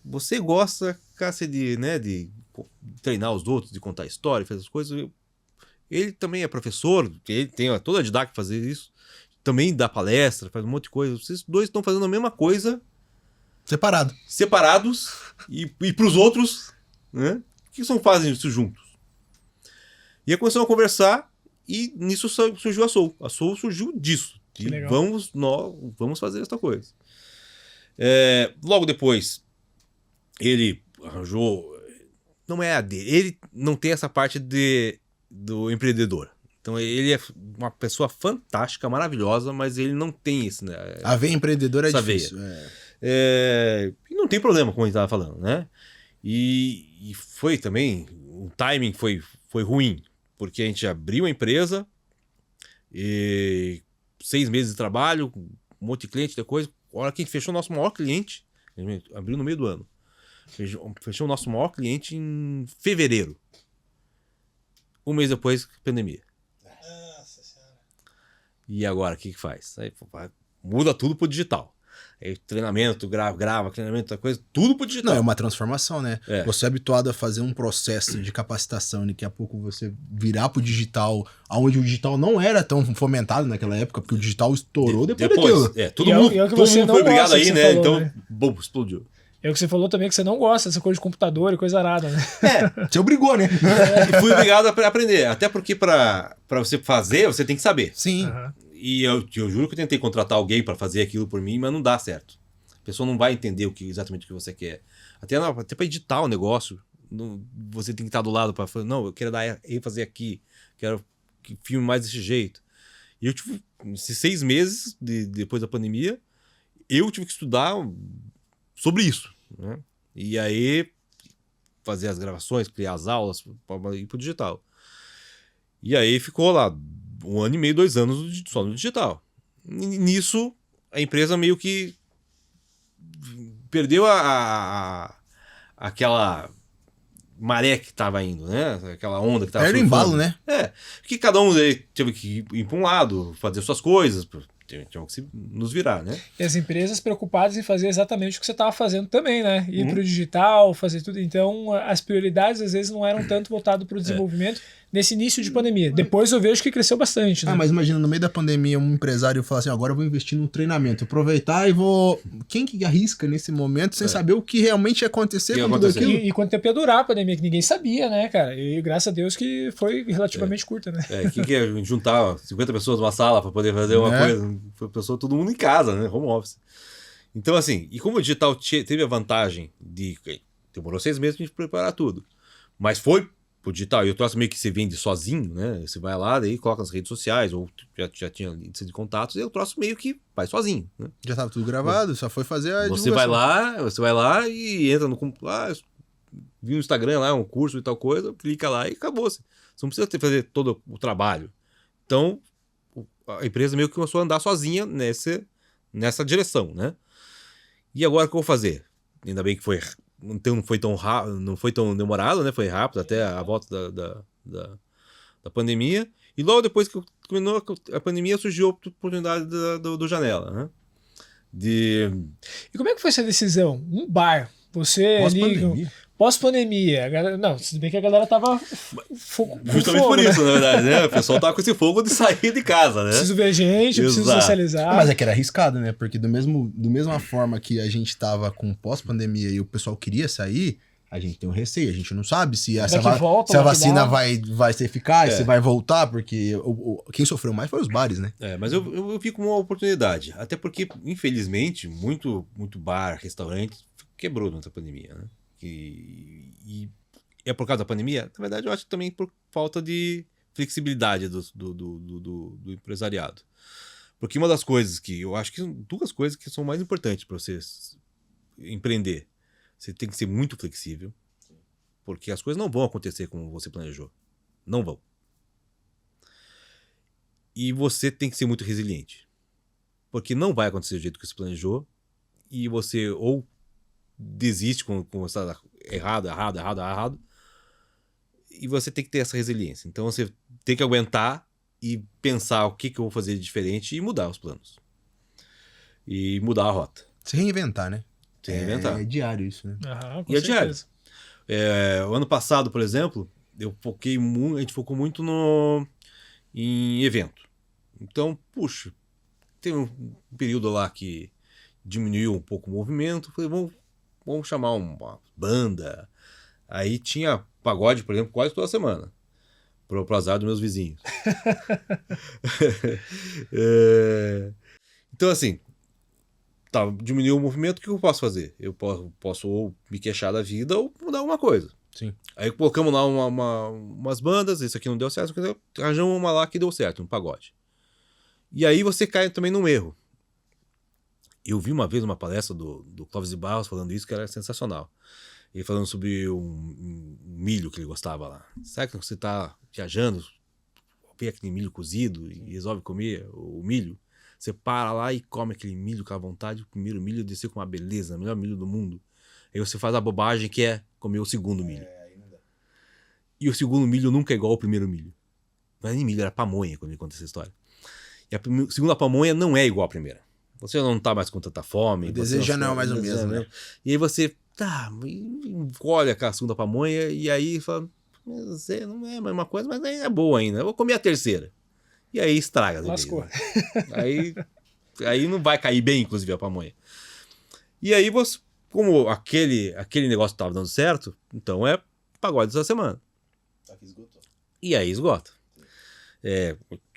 Você gosta, Cássia, de treinar os outros, de contar história, fazer as coisas. Ele também é professor, ele tem toda a didática pra fazer isso. Também dá palestra, faz um monte de coisa. Vocês dois estão fazendo a mesma coisa. Separados. E pros outros, né? Por que vocês não fazem isso juntos? E aí começamos a conversar e nisso surgiu a Soul. A Soul surgiu disso. Que legal. Vamos fazer essa coisa. Logo depois, ele arranjou... Não é a dele. Ele não tem essa parte do empreendedor. Então ele é uma pessoa fantástica, maravilhosa, mas ele não tem isso, né? A veia empreendedora é essa difícil. E não tem problema, como a gente estava falando, né? E foi também... O timing foi ruim, porque a gente abriu a empresa, 6 meses de trabalho, um monte de cliente, depois, a hora que a gente fechou o nosso maior cliente, a gente abriu no meio do ano, fechou o nosso maior cliente em fevereiro. Um mês depois, pandemia. Nossa Senhora. E agora, o que faz? Aí, muda tudo pro digital. Aí, treinamento, grava, treinamento, outra coisa, tudo pro digital. Não, é uma transformação, né? É. Você é habituado a fazer um processo de capacitação e daqui a pouco você virar pro digital, onde o digital não era tão fomentado naquela época, porque o digital estourou depois daquilo. Todo mundo foi obrigado aí, né? Falou, Então, né? bom, explodiu. É o que você falou também, que você não gosta dessa coisa de computador e coisa arada, né? Você obrigou, né? E fui obrigado a aprender. Até porque pra você fazer, você tem que saber. Sim. Uhum. E eu juro que eu tentei contratar alguém pra fazer aquilo por mim, mas não dá certo. A pessoa não vai entender exatamente o que você quer. Até pra editar o negócio, você tem que estar do lado pra falar, não, eu quero fazer aqui, quero que filme mais desse jeito. E eu tive, esses 6 meses depois da pandemia, eu tive que estudar sobre isso, né? E aí fazer as gravações, criar as aulas para ir pro digital. E aí ficou lá 1 ano e meio, 2 anos só no digital. Nisso, a empresa meio que perdeu aquela maré que tava indo, né? Aquela onda que tava Era surfando. embalo, né? Que cada um teve que ir para um lado, fazer suas coisas, tinham que nos virar, né? E as empresas preocupadas em fazer exatamente o que você estava fazendo também, né? Ir para o digital, fazer tudo. Então, as prioridades às vezes não eram tanto voltadas para o desenvolvimento nesse início de pandemia. Depois eu vejo que cresceu bastante, né? Mas imagina, no meio da pandemia, um empresário falar assim, agora eu vou investir no treinamento, aproveitar e vou... Quem que arrisca nesse momento sem saber o que realmente ia acontecer com tudo aquilo? E quanto tempo ia durar a pandemia, que ninguém sabia, né, cara? E graças a Deus que foi relativamente curta, né? Quem que ia juntar 50 pessoas numa sala para poder fazer uma coisa? Foi todo mundo em casa, né? Home office. Então, assim, e como o digital teve a vantagem de... Demorou 6 meses pra gente preparar tudo. Mas foi pro digital. E o troço meio que se vende sozinho, né? Você vai lá, daí coloca nas redes sociais, ou já tinha lista de contatos, e o troço meio que vai sozinho, né? Já tava tudo gravado, só foi fazer a Você divulgação. vai lá e entra no... vi no Instagram lá, um curso e tal coisa, clica lá e acabou-se. Você não precisa fazer todo o trabalho. Então, a empresa meio que começou a andar sozinha nessa direção, né? E agora o que eu vou fazer? Ainda bem que não foi tão demorado, né? Foi rápido até a volta da pandemia. E logo depois que terminou a pandemia, surgiu a oportunidade do Janela, né? E como é que foi essa decisão? Um bar, você ali... Pós-pandemia, não, se bem que a galera tava justamente por isso, né? Na verdade, né? O pessoal tava com esse fogo de sair de casa, né? Preciso ver gente, preciso socializar. Mas é que era arriscado, né? Porque da mesma forma que a gente tava com pós-pandemia e o pessoal queria sair, a gente tem um receio, a gente não sabe se a vacina vai ser eficaz, se vai voltar, porque quem sofreu mais foi os bares, né? Mas eu vi como uma oportunidade, até porque, infelizmente, muito bar, restaurante quebrou durante a pandemia, né? E é por causa da pandemia? Na verdade, eu acho que também por falta de flexibilidade do empresariado. Porque uma das coisas que eu acho que são 2 coisas que são mais importantes para você empreender. Você tem que ser muito flexível, porque as coisas não vão acontecer como você planejou. Não vão. E você tem que ser muito resiliente, porque não vai acontecer do jeito que você planejou, e você ou desiste quando está errado, E você tem que ter essa resiliência. Então você tem que aguentar e pensar o que eu vou fazer de diferente e mudar os planos. E mudar a rota. Se reinventar, né? Se reinventar. É diário isso, né? Aham, com E é certeza. diário. O ano passado, por exemplo, a gente focou muito em evento. Então, puxa, tem um período lá que diminuiu um pouco o movimento. Falei, vamos chamar uma banda. Aí tinha pagode, por exemplo, quase toda semana. Pro azar dos meus vizinhos. Então, assim, tá, diminuiu o movimento, o que eu posso fazer? Eu posso ou me queixar da vida ou mudar alguma coisa. Sim. Aí colocamos lá umas bandas, isso aqui não deu certo, arranjamos uma lá que deu certo, um pagode. E aí você cai também num erro. Eu vi uma vez uma palestra do Clóvis de Barros falando isso, que era sensacional. Ele falando sobre um milho que ele gostava lá. Sabe que você tá viajando, vê aquele milho cozido e resolve comer o milho? Você para lá e come aquele milho com a vontade. O primeiro milho desceu com uma beleza, o melhor milho do mundo. Aí você faz a bobagem que é comer o segundo milho. E o segundo milho nunca é igual ao primeiro milho. Não era nem milho, era pamonha quando ele conta essa história. E a segunda pamonha não é igual à primeira. Você não tá mais com tanta fome. O desejo já não é mais o mesmo, né? E aí você olha aquela segunda pamonha e aí fala, não é a mesma coisa, mas é boa ainda. Eu vou comer a terceira. E aí estraga. Lascou. Aí não vai cair bem, inclusive, a pamonha. E aí você, como aquele negócio tava dando certo, então é pagode essa semana. E aí esgota.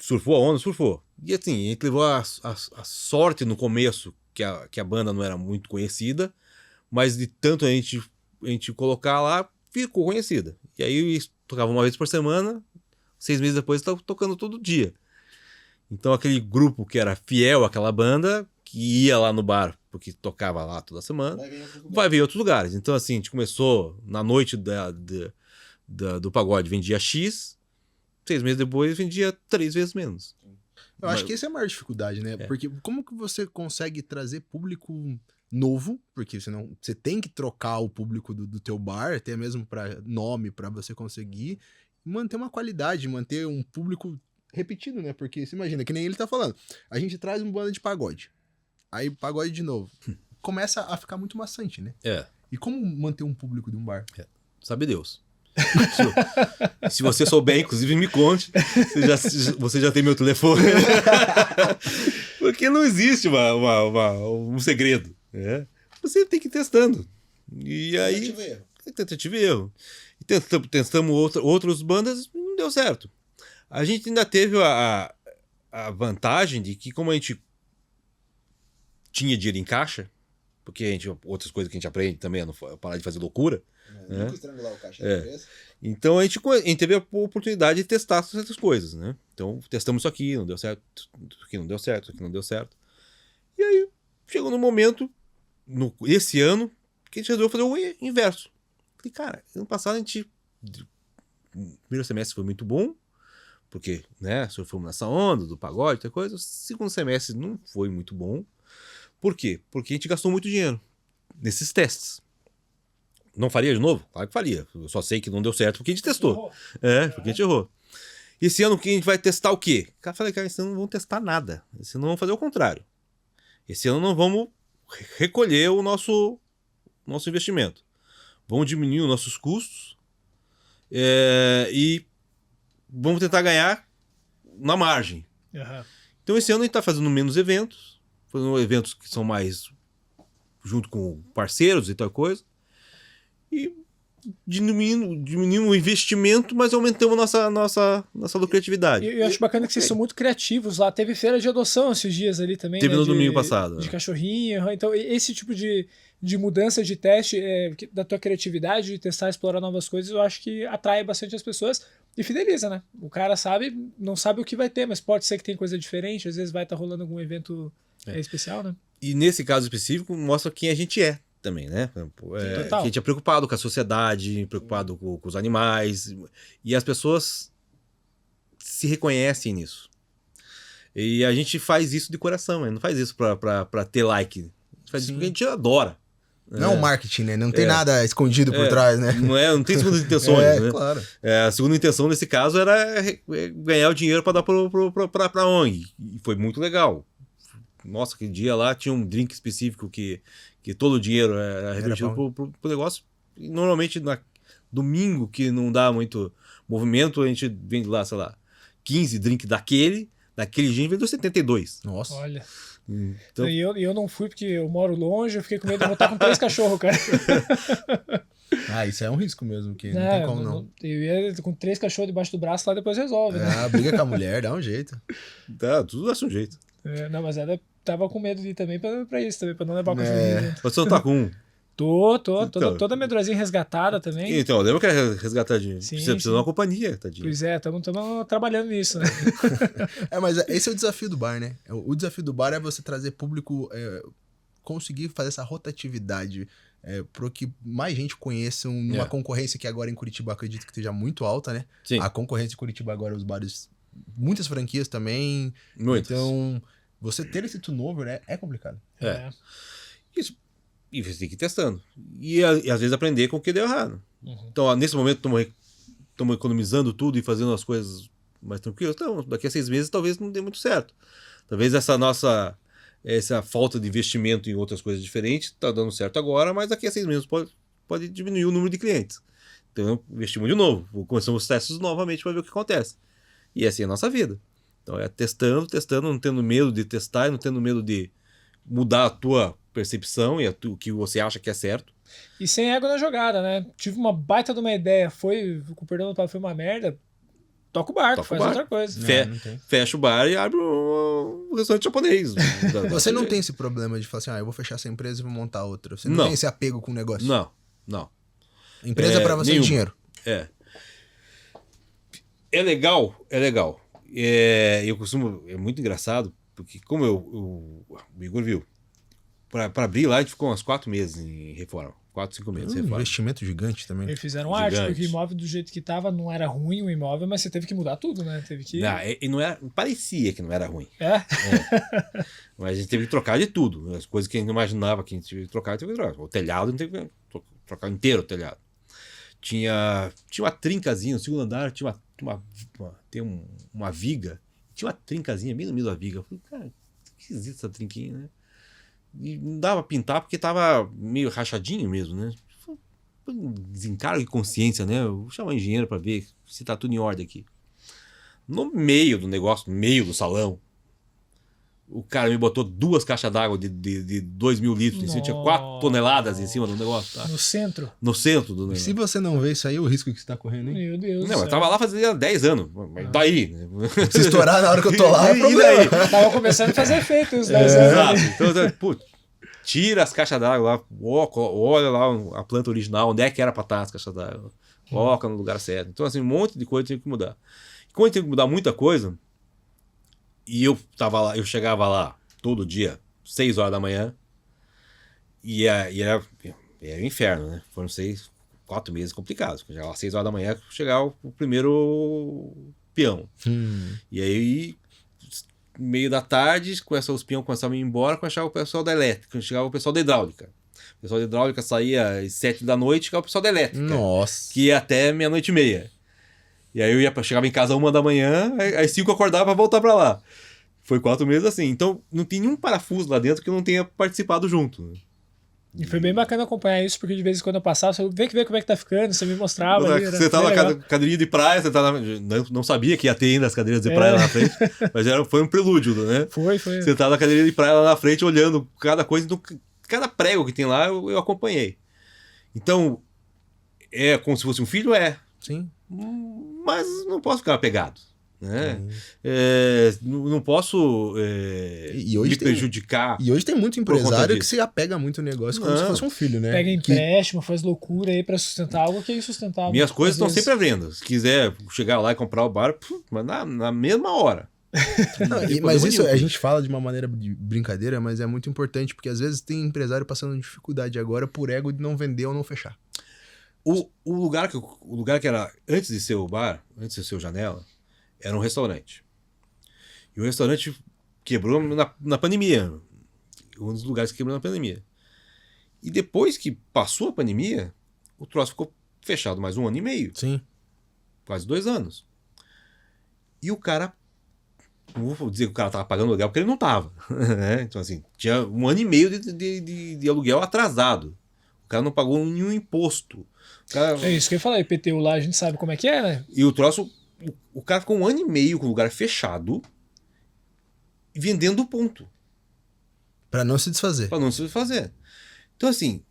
Surfou a onda, surfou. E assim, a gente levou a sorte no começo que a banda não era muito conhecida, mas de tanto a gente colocar lá, ficou conhecida. E aí tocava uma vez por semana, 6 meses depois estava tocando todo dia. Então aquele grupo que era fiel àquela banda, que ia lá no bar, porque tocava lá toda semana, vai ver em outros lugares. Então assim, a gente começou na noite do pagode, vendia X, 6 meses depois vendia 3 vezes menos. Eu acho que essa é a maior dificuldade, né? Porque como que você consegue trazer público novo? Porque senão você tem que trocar o público do teu bar, até mesmo para nome, para você conseguir manter uma qualidade, manter um público repetido, né? Porque você imagina, que nem ele tá falando, a gente traz uma banda de pagode, aí pagode de novo. Começa a ficar muito maçante, né? E como manter um público de um bar? Sabe Deus. Se você souber, inclusive, me conte. Você já tem meu telefone. Porque não existe um segredo. Né? Você tem que ir testando. E aí. Tentativa e erro. E testamos outras bandas, não deu certo. A gente ainda teve a vantagem de que, como a gente tinha dinheiro em caixa, porque outras coisas que a gente aprende também é não parar de fazer loucura. Nunca estrangular o caixa da cabeça. Então a gente teve a oportunidade de testar certas coisas, né? Então testamos isso aqui, não deu certo, isso aqui não deu certo, isso aqui não deu certo. E aí chegou no momento, esse ano, que a gente resolveu fazer o inverso. Falei, cara, ano passado o primeiro semestre foi muito bom, porque, né, surfamos nessa onda do pagode, outra coisa. O segundo semestre não foi muito bom. Por quê? Porque a gente gastou muito dinheiro nesses testes. Não faria de novo? Claro que faria. Eu só sei que não deu certo porque a gente testou. Porque a gente errou. Esse ano que a gente vai testar o quê? Cara, falei, esse ano não vamos testar nada. Esse ano vamos fazer o contrário. Esse ano não vamos recolher o nosso investimento. Vamos diminuir os nossos custos e vamos tentar ganhar na margem. Uhum. Então esse ano a gente está fazendo menos eventos, fazendo eventos que são mais junto com parceiros e tal coisa, e diminuímos o investimento, mas aumentamos nossa lucratividade. Eu acho bacana que vocês são muito criativos lá. Teve feira de adoção esses dias ali também. Teve né? no domingo passado. De cachorrinho. Então, esse tipo de mudança de teste, da tua criatividade, de testar, explorar novas coisas, eu acho que atrai bastante as pessoas e fideliza, né? O cara não sabe o que vai ter, mas pode ser que tem coisa diferente, às vezes vai estar rolando algum evento especial, né? E nesse caso específico, mostra quem a gente é também, né? Que a gente é preocupado com a sociedade, preocupado com os animais, e as pessoas se reconhecem nisso. E a gente faz isso de coração, não faz isso pra ter like. A gente faz isso porque a gente adora. Não é um marketing, né? Não tem É. nada escondido por trás, né? Não tem segundas intenções, né? Claro. A segunda intenção nesse caso era ganhar o dinheiro para dar pra ONG. E foi muito legal. Nossa, aquele dia lá tinha um drink específico que todo o dinheiro era revertido pro negócio. E normalmente, domingo, que não dá muito movimento, a gente vende lá, sei lá, 15 drinks daquele dia vendeu 72. Nossa. Olha. Então, E eu não fui porque eu moro longe, eu fiquei com medo de voltar com 3 cachorros, cara. Isso é um risco mesmo, que não tem como não. Eu ia com 3 cachorros debaixo do braço lá, depois resolve, né? Briga com a mulher, dá um jeito. tudo dá um jeito. Não, mas ela tava com medo de ir também pra isso, também, pra não levar o cachorrinho junto. Você não tá com um? Toda a minha drozinha resgatada também. Então, lembra que era resgatadinho? Sim, Você precisa de uma companhia, tadinho. Pois é, estamos trabalhando nisso, né? Mas esse é o desafio do bar, né? O desafio do bar é você trazer público, conseguir fazer essa rotatividade para que mais gente conheça numa concorrência que agora em Curitiba acredito que esteja muito alta, né? Sim. A concorrência em Curitiba agora, os bares, muitas franquias também. Muitas. Então, você ter esse turnover, né, é complicado. Isso. E você tem que ir testando. E às vezes aprender com o que deu errado. Então, nesse momento, estamos economizando tudo e fazendo as coisas mais tranquilas. Então, daqui a 6 meses talvez não dê muito certo. Talvez essa falta de investimento em outras coisas diferentes está dando certo agora, mas daqui a 6 meses pode diminuir o número de clientes. Então, investimos de novo. Começamos os testes novamente para ver o que acontece. E assim é a nossa vida. Então, é testando, não tendo medo de testar e não tendo medo de mudar a tua percepção e o que você acha que é certo. E sem ego na jogada, né? Tive uma baita de uma ideia, com perdão da palavra, foi uma merda. Toca o barco, faz outra coisa. Fecha o bar e abre um restaurante japonês. Você não tem esse problema de falar assim, eu vou fechar essa empresa e vou montar outra. Você não tem esse apego com o negócio. Não. A empresa é pra você dinheiro. É legal. Eu costumo... É muito engraçado, porque como o Igor viu, para abrir lá a gente ficou uns 4 meses em reforma. 4, 5 meses em reforma. Investimento gigante também. Eles fizeram arte, porque o imóvel do jeito que tava não era ruim o imóvel, mas você teve que mudar tudo, né? Teve que... Não era, parecia que não era ruim. Mas a gente teve que trocar de tudo. As coisas que a gente não imaginava que a gente teve que trocar, teve que trocar. O telhado, a gente teve que trocar inteiro o telhado. Tinha uma trincazinha no segundo andar, tem uma viga. Tinha uma trincazinha bem no meio da viga. Eu falei, cara, que esquisito essa trinquinha, né? E não dava pra pintar porque tava meio rachadinho mesmo, né? Desencargo de consciência, né? Eu vou chamar um engenheiro pra ver se tá tudo em ordem aqui. No meio do negócio, no meio do salão, o cara me botou 2 caixas d'água de 2.000 litros em cima, tinha 4 toneladas em cima do negócio. Tá? No centro? No centro do negócio. Se você não vê isso aí, o risco que você tá correndo, hein? Meu Deus. Não, eu tava lá fazia 10 anos. Mas daí? Se estourar na hora que eu tô lá, é problema. E daí? Tava começando a fazer efeito os 10 anos. Então, putz, tira as caixas d'água lá, olha lá a planta original, onde é que era pra estar as caixas d'água. Coloca no lugar certo. Então, assim, um monte de coisa tinha que mudar. E quando tinha que mudar muita coisa, e eu chegava lá todo dia, 6 horas da manhã, e era o inferno, né? Foram 4 meses complicados. Chegava às 6 horas da manhã, chegava o primeiro peão. E aí, meio da tarde, os peões começavam a ir embora, chegava o pessoal da elétrica, chegava o pessoal da hidráulica. O pessoal da hidráulica saía às 7 da noite, chegava o pessoal da elétrica. Nossa. Que ia até 00:30. E aí chegava em casa 1 da manhã, às 5 eu acordava pra voltar pra lá. Foi 4 meses assim. Então, não tem nenhum parafuso lá dentro que eu não tenha participado junto. E foi bem bacana acompanhar isso, porque de vez em quando eu passava, você vem ver como é que tá ficando, você me mostrava. Você tá na cadeirinha de praia, você tá não sabia que ia ter ainda as cadeiras de praia lá na frente, mas foi um prelúdio, né? Foi. Você tá na cadeirinha de praia lá na frente, olhando cada coisa, então, cada prego que tem lá, eu acompanhei. Então, é como se fosse um filho? Sim. Mas não posso ficar apegado. Né? Não posso me prejudicar. E hoje tem muito empresário que se apega muito ao negócio como se fosse um filho, né? Pega empréstimo, faz loucura aí pra sustentar algo que é insustentável. Minhas coisas estão sempre à venda. Se quiser chegar lá e comprar o bar, mas na mesma hora. Mas isso a gente fala de uma maneira de brincadeira, mas é muito importante, porque às vezes tem empresário passando dificuldade agora por ego de não vender ou não fechar. O lugar que era antes de ser o bar, antes de ser o Janela, era um restaurante. E o restaurante quebrou na pandemia. Um dos lugares que quebrou na pandemia. E depois que passou a pandemia, o troço ficou fechado mais 1 ano e meio, Sim. quase 2 anos. E o cara, não vou dizer que o cara tava pagando aluguel, porque ele não tava. Né? Então, assim, tinha 1 ano e meio de aluguel atrasado. O cara não pagou nenhum imposto. O cara... É isso que eu ia falar, IPTU lá a gente sabe como é que é, né? E o troço, o cara ficou 1 ano e meio com o lugar fechado, vendendo ponto, Pra não se desfazer. para não se fazer. Então, assim,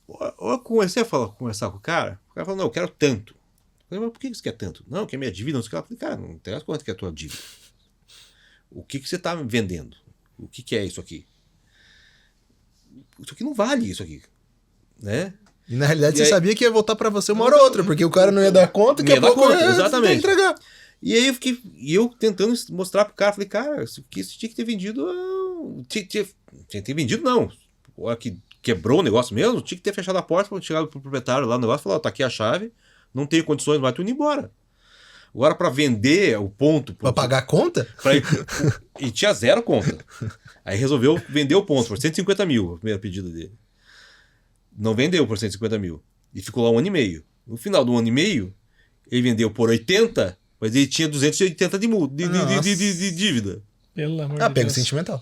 eu comecei a conversar com o cara falou, não, eu quero tanto. Eu falei, mas por que você quer tanto? Não, que é minha dívida, não sei o que. Eu falei, cara, não interessa quanto que é a tua dívida. O que você está vendendo? O que é isso aqui? Isso aqui não vale isso aqui, né? E na realidade E você aí- sabia que ia voltar pra você uma hora ou outra, porque o cara não ia dar conta, que Não ia a dar pouco conta, ia exatamente. entregar. E aí eu tentando mostrar pro cara, falei, cara, isso aqui você tinha que ter vendido. Tinha que ter vendido, não. A hora que quebrou o negócio mesmo, tinha que ter fechado a porta para chegar pro proprietário lá no negócio e falar, ó, tá aqui a chave, não tenho condições, vai tu indo embora. Agora, para vender o ponto. Pra pagar a conta? E tinha 0 conta. Aí resolveu vender o ponto por 150 mil, a primeira pedida dele. Não vendeu por 150 mil. E ficou lá 1 ano e meio. No final do 1 ano e meio, ele vendeu por 80, mas ele tinha 280 de dívida. Pelo amor de Apego Deus. sentimental.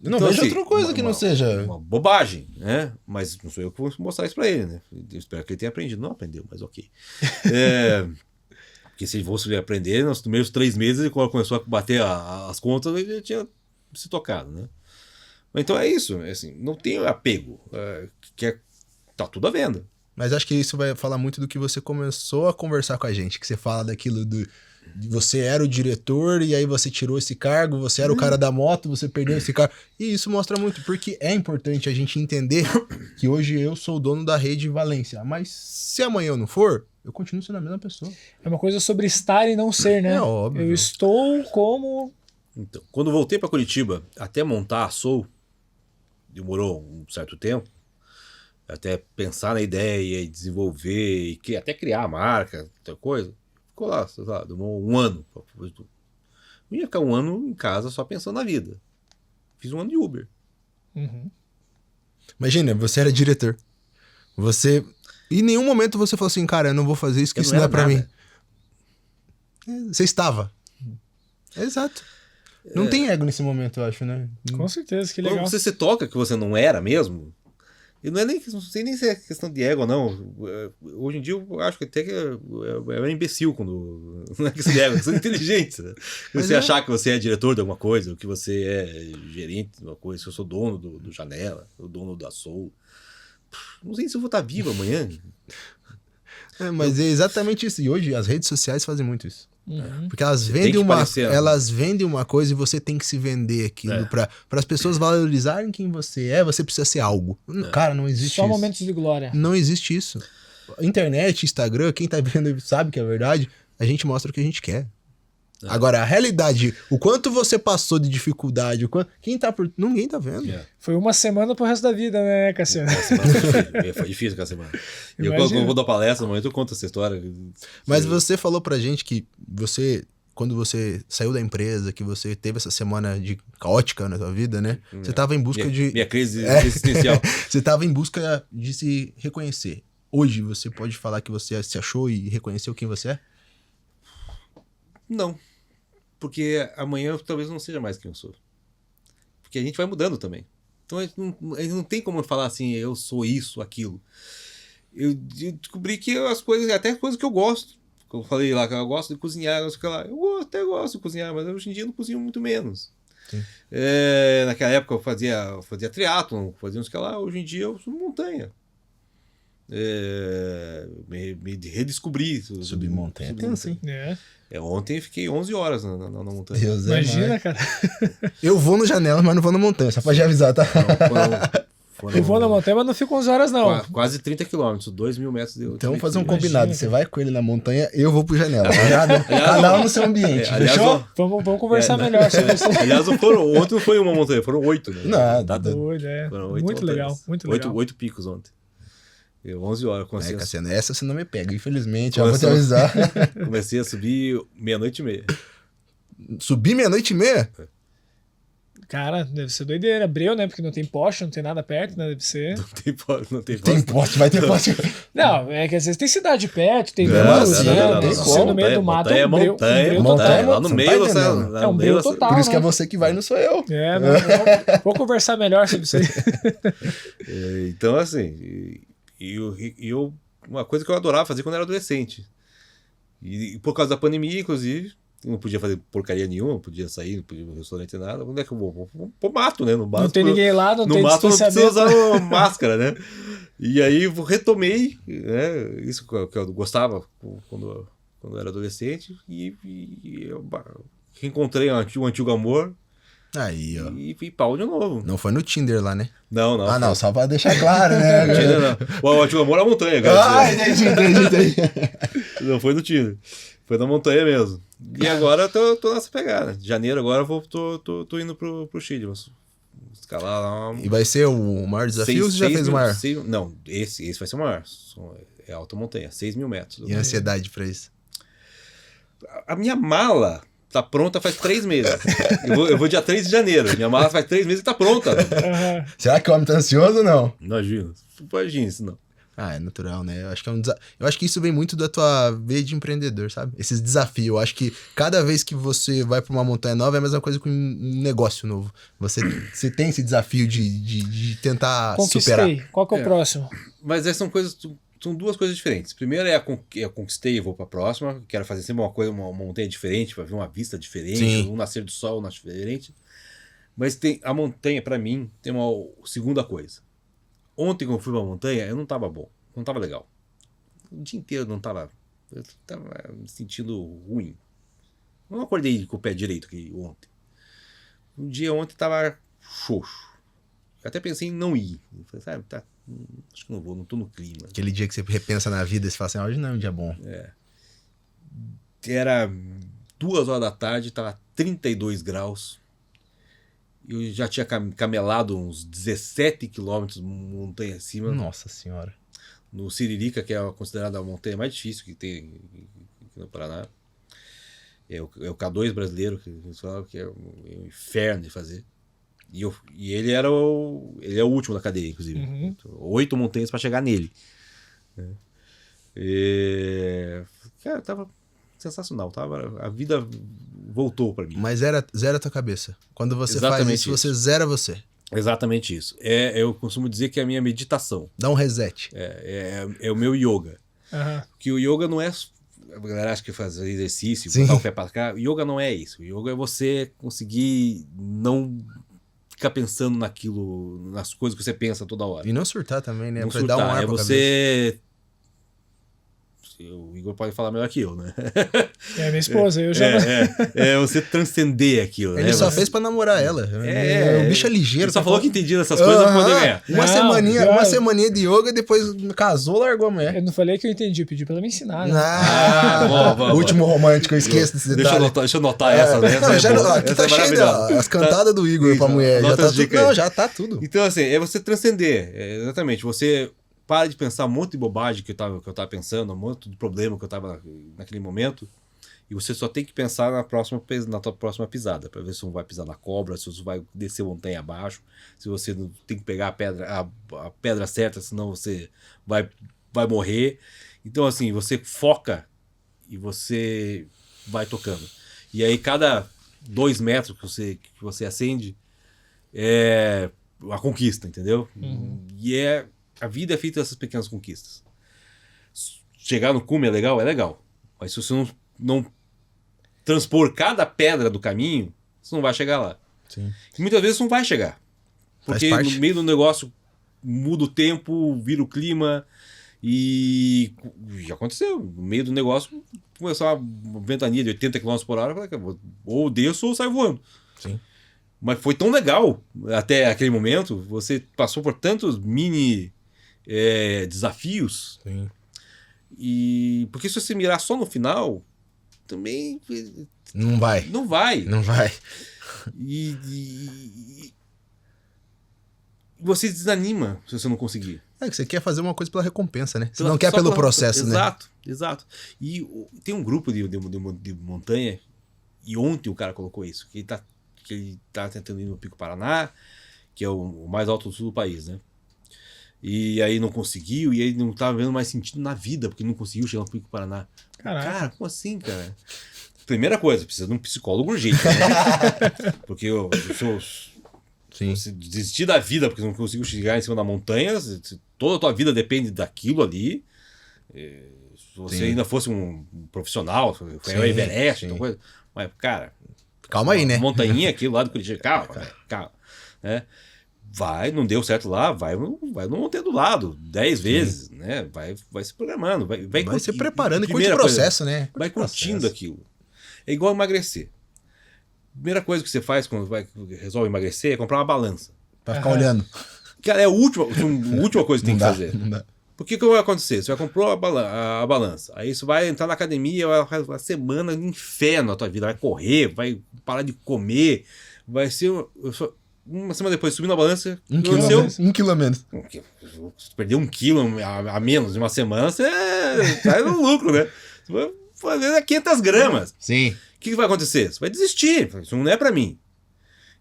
Eu não Então, vejo assim, outra coisa que não seja. Uma bobagem, né? Mas não sou eu que vou mostrar isso pra ele, né? Eu espero que ele tenha aprendido. Não aprendeu, mas ok. Porque se ele fosse aprender, nos primeiros 3 meses, ele começou a bater as contas, ele já tinha se tocado, né? Mas então é isso, assim, não tem apego. Tá tudo à venda. Mas acho que isso vai falar muito do que você começou a conversar com a gente, que você fala daquilo de você era o diretor e aí você tirou esse cargo, você era o cara da moto, você perdeu esse cargo. E isso mostra muito, porque é importante a gente entender que hoje eu sou o dono da rede Valência, mas se amanhã eu não for, eu continuo sendo a mesma pessoa. É uma coisa sobre estar e não ser, né? É óbvio. Eu estou como... Então, quando voltei para Curitiba, até montar a Soul, demorou um certo tempo, até pensar na ideia e desenvolver, e até criar a marca, outra coisa. Ficou lá, sei lá, demorou 1 ano. Não ia ficar 1 ano em casa só pensando na vida. Fiz 1 ano de Uber. Uhum. Imagina, você era diretor. Você... Em nenhum momento você falou assim, cara, eu não vou fazer isso, que Eu isso não não é era pra nada. mim. Você estava. Exato. Não tem ego nesse momento, eu acho, né? Com certeza, que Quando legal. você se toca que você não era mesmo, e não é nem, não sei nem se é questão de ego ou não. Hoje em dia eu acho que até que é imbecil quando. Não é questão de ego, é questão de inteligência. Né? Você achar que você é diretor de alguma coisa, ou que você é gerente de uma coisa, que eu sou dono do Janela, o dono da Soul. Não sei se eu vou estar vivo amanhã. Mas é exatamente isso. E hoje as redes sociais fazem muito isso. Uhum. Porque elas tem vendem que uma, parecer, né? elas vendem uma coisa e você tem que se vender aquilo para as pessoas valorizarem quem você é, você precisa ser algo. Cara, não existe Só isso. momentos de glória. Não existe isso. Internet, Instagram, quem tá vendo sabe que é verdade, a gente mostra o que a gente quer. Agora, a realidade, o quanto você passou de dificuldade, o quanto, quem tá por... Ninguém tá vendo. Foi 1 semana pro resto da vida, né, Cassiano? Foi difícil aquela semana. E eu, Imagina. quando eu vou dar palestra, no momento eu conto essa história. Mas você falou pra gente que você, quando você saiu da empresa, que você teve essa semana de caótica na sua vida, né? Você tava em busca de... Minha crise existencial. Você tava em busca de se reconhecer. Hoje você pode falar que você se achou e reconheceu quem você é? Não. Porque amanhã eu talvez não seja mais quem eu sou. Porque a gente vai mudando também. Então a gente não tem como falar assim, eu sou isso, aquilo. Eu descobri que as coisas, até coisas que eu gosto. Eu falei lá que eu gosto de cozinhar, não sei o que lá. Eu até gosto de cozinhar, mas hoje em dia eu não cozinho muito menos. Naquela época eu fazia triatlon, fazia uns que lá. Hoje em dia eu sou montanha. Me redescobri. Subir montanha. Tem assim. Ontem eu fiquei 11 horas na montanha. Deus é Imagina, mais. cara. Eu vou no Janela, mas não vou na montanha, só pode avisar, tá? Eu vou na montanha, mas não fico 11 horas, não. Quase 30 quilômetros, 2.000 metros de Então vamos fazer um Imagina, combinado. cara. Você vai com ele na montanha, eu vou pro Janela. Cada um no seu ambiente, aliás, fechou? Vamos conversar melhor sobre isso. Aliás, ontem não foi uma montanha, foram 8, né? Nada. Doido, é. Foram 8 Muito montanhas. legal, muito legal. 8 picos ontem. 11 horas. Cassiano, essa você não me pega, infelizmente. Já vou te avisar. Comecei a subir 00:30. Subir 00:30? Cara, deve ser doideira. Breu, né? Porque não tem poste, não tem nada perto, né? Deve ser. Não tem Tem poste, vai ter poste. Não, é que às vezes tem cidade perto, tem Não, luz, não, né? não, não, Tem não, como. No meio do mato é um breu. Um breu total. Lá no Você não meio, tá entendendo. É um breu total. Por isso que é né? você que vai, não sou eu. É, não, vou conversar melhor sobre isso aí. Então, assim, uma coisa que eu adorava fazer quando eu era adolescente. E por causa da pandemia, inclusive, eu não podia fazer porcaria nenhuma, não podia sair, não podia ir no restaurante, nada. Onde é que eu vou? Vou pro mato, né? No mato, Não tem ninguém lá, não tem mato não precisa distanciamento. usar máscara, né? E aí eu retomei, né? Isso que eu gostava quando eu era adolescente. E eu reencontrei um antigo amor. Aí, ó. E pau de novo. Não foi no Tinder lá, né? Não. Ah, não, só pra deixar claro, né? Tinder não. O antigo amor é a montanha, cara. Ah, entendi. Não foi no Tinder. Foi na montanha mesmo. E agora eu tô nessa pegada. De janeiro agora eu tô indo pro Chile. Vou escalar lá. E vai ser o maior desafio ou você já fez o maior? Não, esse vai ser o maior. É alta montanha, 6.000 metros. E a ansiedade pra isso? A minha mala tá pronta faz 3 meses. Eu vou dia 3 de janeiro. Minha mala faz 3 meses e tá pronta. Aham. Será que o homem tá ansioso ou não? Imagina. Imagina isso, não. Ah, é natural, né? Eu acho que eu acho que isso vem muito da tua veia de empreendedor, sabe? Esses desafios. Eu acho que cada vez que você vai pra uma montanha nova é a mesma coisa que um negócio novo. Você tem esse desafio de tentar superar. Conquistei. Qual que é o próximo? Mas essas são duas coisas diferentes. Primeiro eu conquistei e vou pra próxima. Quero fazer sempre uma montanha diferente, pra ver uma vista diferente, Sim. um nascer do sol, um nascer diferente. Mas a montanha, pra mim, tem uma segunda coisa. Ontem, quando eu fui pra montanha, eu não tava bom, não tava legal. O dia inteiro eu tava me sentindo ruim. Não acordei com o pé direito aqui ontem. O dia ontem tava xoxo. Eu até pensei em não ir. Eu falei, sabe, acho que não vou, não tô no clima. Aquele dia que você repensa na vida e você fala assim, hoje não é um dia bom. Era 2 horas da tarde, tava 32 graus. Eu já tinha camelado uns 17 quilômetros montanha acima. Nossa senhora. No Siririca, que é considerada a montanha mais difícil que tem aqui no Paraná. É o K2 brasileiro, que eles falam que é um inferno de fazer. E ele é o último da cadeia, inclusive. Uhum. 8 montanhas para chegar nele. Cara, tava sensacional. A vida voltou para mim. Mas zera a tua cabeça. Quando você faz Exatamente isso, isso. você zera você. Exatamente isso. Eu costumo dizer que é a minha meditação. Dá um reset. É o meu yoga. Aham. Que o yoga não é... A galera acha que fazer exercício, Sim. botar o pé para cá. O yoga não é isso. O yoga é você conseguir não ficar pensando naquilo, nas coisas que você pensa toda hora. E não surtar também, né? Não Pra surtar. dar um ar É pra você... O Igor pode falar melhor que eu, né? É a minha esposa, eu já. É você transcender aquilo. Ele né? só Você... fez pra namorar ela. O bicho é ligeiro. Ele só tá falou que entendia dessas coisas pra poder ganhar. Uma Não, semaninha de yoga, depois casou, largou a mulher. Eu não falei que eu entendi, eu pedi pra ela me ensinar. Né? Bom. Último romântico, eu esqueço desse detalhe. Deixa eu anotar essa, né? Não, Essa é boa. aqui Essa tá é cheio maravilhosa. as cantadas do Igor pra mulher. Já anota tá as tudo. dicas aí. Não, já tá tudo. Então, assim, é você transcender. Exatamente. Você para de pensar um monte de bobagem que eu tava pensando, um monte de problema que eu tava naquele momento. E você só tem que pensar na tua próxima pisada, para ver se você não vai pisar na cobra, se você vai descer montanha abaixo, se você não tem que pegar a pedra certa, senão você vai morrer. Então, assim, você foca e você vai tocando. E aí, cada 2 metros que você acende é a conquista, entendeu? Uhum. E a vida é feita dessas pequenas conquistas. Chegar no cume é legal. Mas se você não transpor cada pedra do caminho, você não vai chegar lá. Sim. E muitas vezes não vai chegar. Porque Faz parte. no meio do negócio muda o tempo, vira o clima. E já aconteceu. No meio do negócio começou uma ventania de 80 km por hora. Eu falei, ou desço ou saio voando. Sim. Mas foi tão legal até aquele momento. Você passou por tantos mini desafios. Sim. E porque se você mirar só no final, também Não vai. não vai. Não vai. E você desanima se você não conseguir. É que você quer fazer uma coisa pela recompensa, né? Você Só não quer pelo pela- processo, né? Exato. E tem um grupo de montanha, e ontem o cara colocou isso, que ele tá que ele tá tentando ir no Pico Paraná, que é o mais alto do sul do país, né? E aí não conseguiu, e aí não tava vendo mais sentido na vida, porque não conseguiu chegar no Pico Paraná. Caraca. Cara, como assim, cara? Primeira coisa, precisa de um psicólogo urgente, né? Porque se desistir da vida porque não conseguiu chegar em cima da montanha, toda a tua vida depende daquilo ali. Se você ainda fosse um profissional, foi ao Everest, então coisa. Mas, cara, calma aí, né? Montanha aqui lá do Curitiba, calma. Né? Vai, não deu certo lá, vai no montanha do lado, 10 vezes, né? Vai se programando, vai se preparando e curte o processo, né? Vai curtindo aquilo. É igual emagrecer. Primeira coisa que você faz quando resolve emagrecer é comprar uma balança. Pra ficar olhando. Cara, é a última coisa que tem que fazer. Não dá. Porque o que vai acontecer? Você vai comprar a balança, aí você vai entrar na academia, vai fazer uma semana de inferno na tua vida, vai correr, vai parar de comer, vai ser uma semana depois subir na balança, 1 quilo a menos. Se perder 1 quilo a menos em uma semana, você sai no lucro, né? Você vai fazer 500 gramas. Sim. O que vai acontecer? Você vai desistir, isso não é pra mim.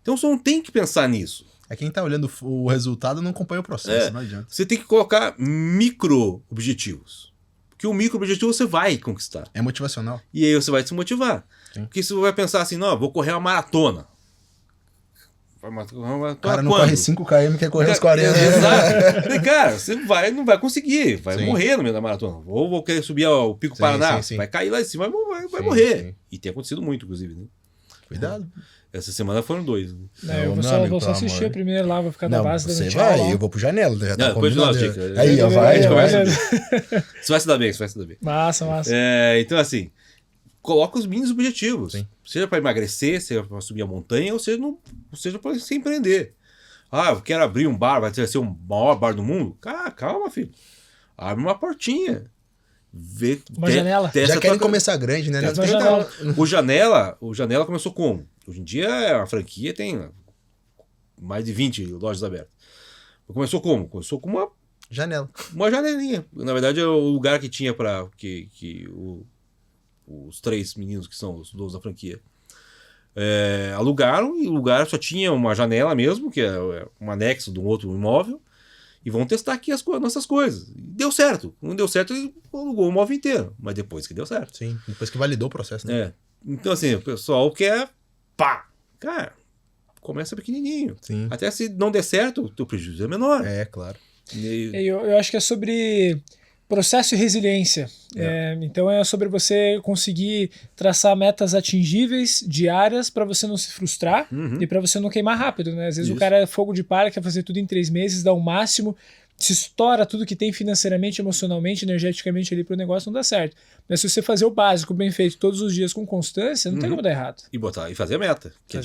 Então você não tem que pensar nisso. É quem tá olhando o resultado não acompanha o processo, não adianta. Você tem que colocar micro-objetivos. Porque o micro-objetivo você vai conquistar. É motivacional. E aí você vai se motivar. Sim. Porque você vai pensar assim, não, vou correr uma maratona. O cara não corre 5 km, quer correr uns 40. Exato. E, cara, você não vai conseguir, vai Sim. morrer no meio da maratona. Ou vou querer subir ao Pico Paraná, vai cair lá em cima, vai morrer. Sim. E tem acontecido muito, inclusive. Né? Cuidado. Essa semana foram 2. Né? Eu vou só assistir a primeira lá, vou ficar na base da Você vai, eu vou pro Janela. Já tá depois aí, ó, vai. Você vai se dar bem, Massa. Então, assim, coloca os mínimos objetivos. Sim. Seja para emagrecer, seja para subir a montanha, ou seja para se empreender. Ah, eu quero abrir um bar, vai ser o maior bar do mundo? Calma, filho. Abre uma portinha. Uma janela. Já querem começar grande, né? O Janela começou como? Hoje em dia a franquia tem mais de 20 lojas abertas. Começou como? Começou com uma janela. Uma janelinha. Na verdade é o lugar que tinha para os 3 meninos que são os donos da franquia alugaram, e o lugar só tinha uma janela mesmo, que é um anexo de um outro imóvel, e vão testar aqui as nossas coisas. E deu certo. Não deu certo, ele alugou o imóvel inteiro, mas depois que deu certo. Sim, depois que validou o processo, né? Então assim, o pessoal quer cara, começa pequenininho. Sim. Até se não der certo, o teu prejuízo é menor. Claro. Eu acho que é sobre processo e resiliência. Então é sobre você conseguir traçar metas atingíveis, diárias, para você não se frustrar e para você não queimar rápido, né? Às vezes o cara é fogo de palha, quer fazer tudo em 3 meses, dá o máximo, se estoura tudo que tem financeiramente, emocionalmente, energeticamente ali pro negócio, não dá certo. Mas se você fazer o básico bem feito todos os dias com constância, não tem como dar errado. E fazer a meta, que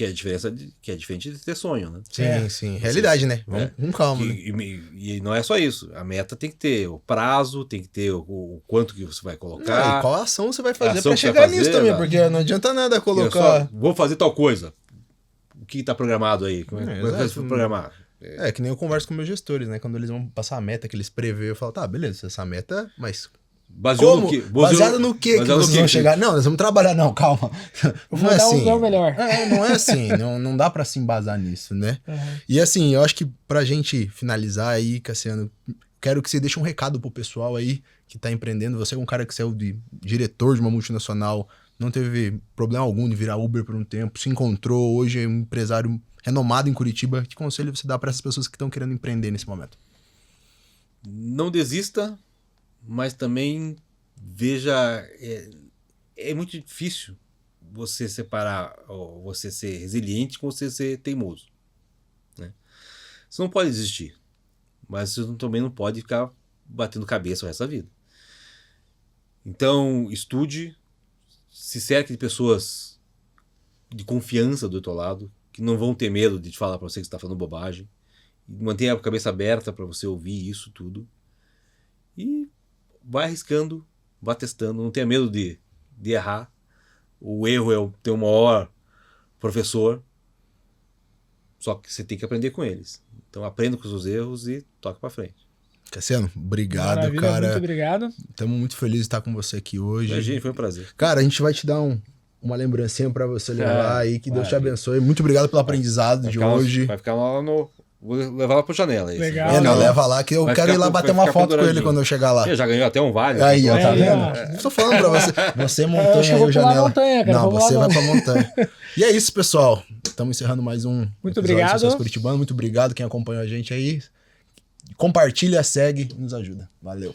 é diferente de ter sonho, né? Sim. Realidade, né? Vamos calma. E não é só isso. A meta tem que ter o prazo, tem que ter o quanto que você vai colocar. E qual ação você vai fazer pra chegar nisso também, porque não adianta nada colocar. Vou fazer tal coisa. O que tá programado aí? Como é que você vai programar? Que nem eu converso com meus gestores, né? Quando eles vão passar a meta que eles prevêem, eu falo, tá, beleza, essa meta, mas... Baseado no que vocês vão chegar? Não, nós vamos trabalhar. Não, calma. Não é assim. Não melhor. Não é assim. não dá pra se embasar nisso, né? E assim, eu acho que pra gente finalizar aí, Cassiano, quero que você deixe um recado pro pessoal aí que tá empreendendo. Você é um cara que saiu de diretor de uma multinacional, não teve problema algum de virar Uber por um tempo, se encontrou, hoje é um empresário renomado em Curitiba. Que conselho você dá para essas pessoas que estão querendo empreender nesse momento? Não desista, mas também veja, é muito difícil você separar, você ser resiliente com você ser teimoso, né? Você não pode desistir, mas você também não pode ficar batendo cabeça o resto da vida. Então estude, se cerque de pessoas de confiança do outro lado, que não vão ter medo de te falar para você que você está falando bobagem. Mantenha a cabeça aberta para você ouvir isso tudo. E vai arriscando, vai testando. Não tenha medo de errar. O erro é o teu maior professor. Só que você tem que aprender com eles. Então aprenda com os seus erros e toca para frente. Cassiano, obrigado, Maravilha, cara. Muito obrigado. Estamos muito felizes de estar com você aqui hoje. Gente, foi um prazer. Cara, a gente vai te dar uma lembrancinha pra você levar aí, que Deus te maravilha. abençoe. Muito obrigado pelo aprendizado de hoje. Vai ficar lá no... Vou levar lá pro janela. Isso. Legal. Não, leva lá que eu Vai quero ficar ir lá vai bater uma ficar foto com ele penduradinho. quando eu chegar lá. Já ganhou até um vale. Aí, ó, tá Aí, vendo? ó. Tô falando pra você. Você montanha acho que eu aí, vou o pular a janela. montanha, cara. Não, Vamos lá, você vai não. pra montanha. E é isso, pessoal. Estamos encerrando mais um Muito episódio do obrigado. Sucesso Curitibano. Muito obrigado quem acompanhou a gente aí. Compartilha, segue, nos ajuda. Valeu.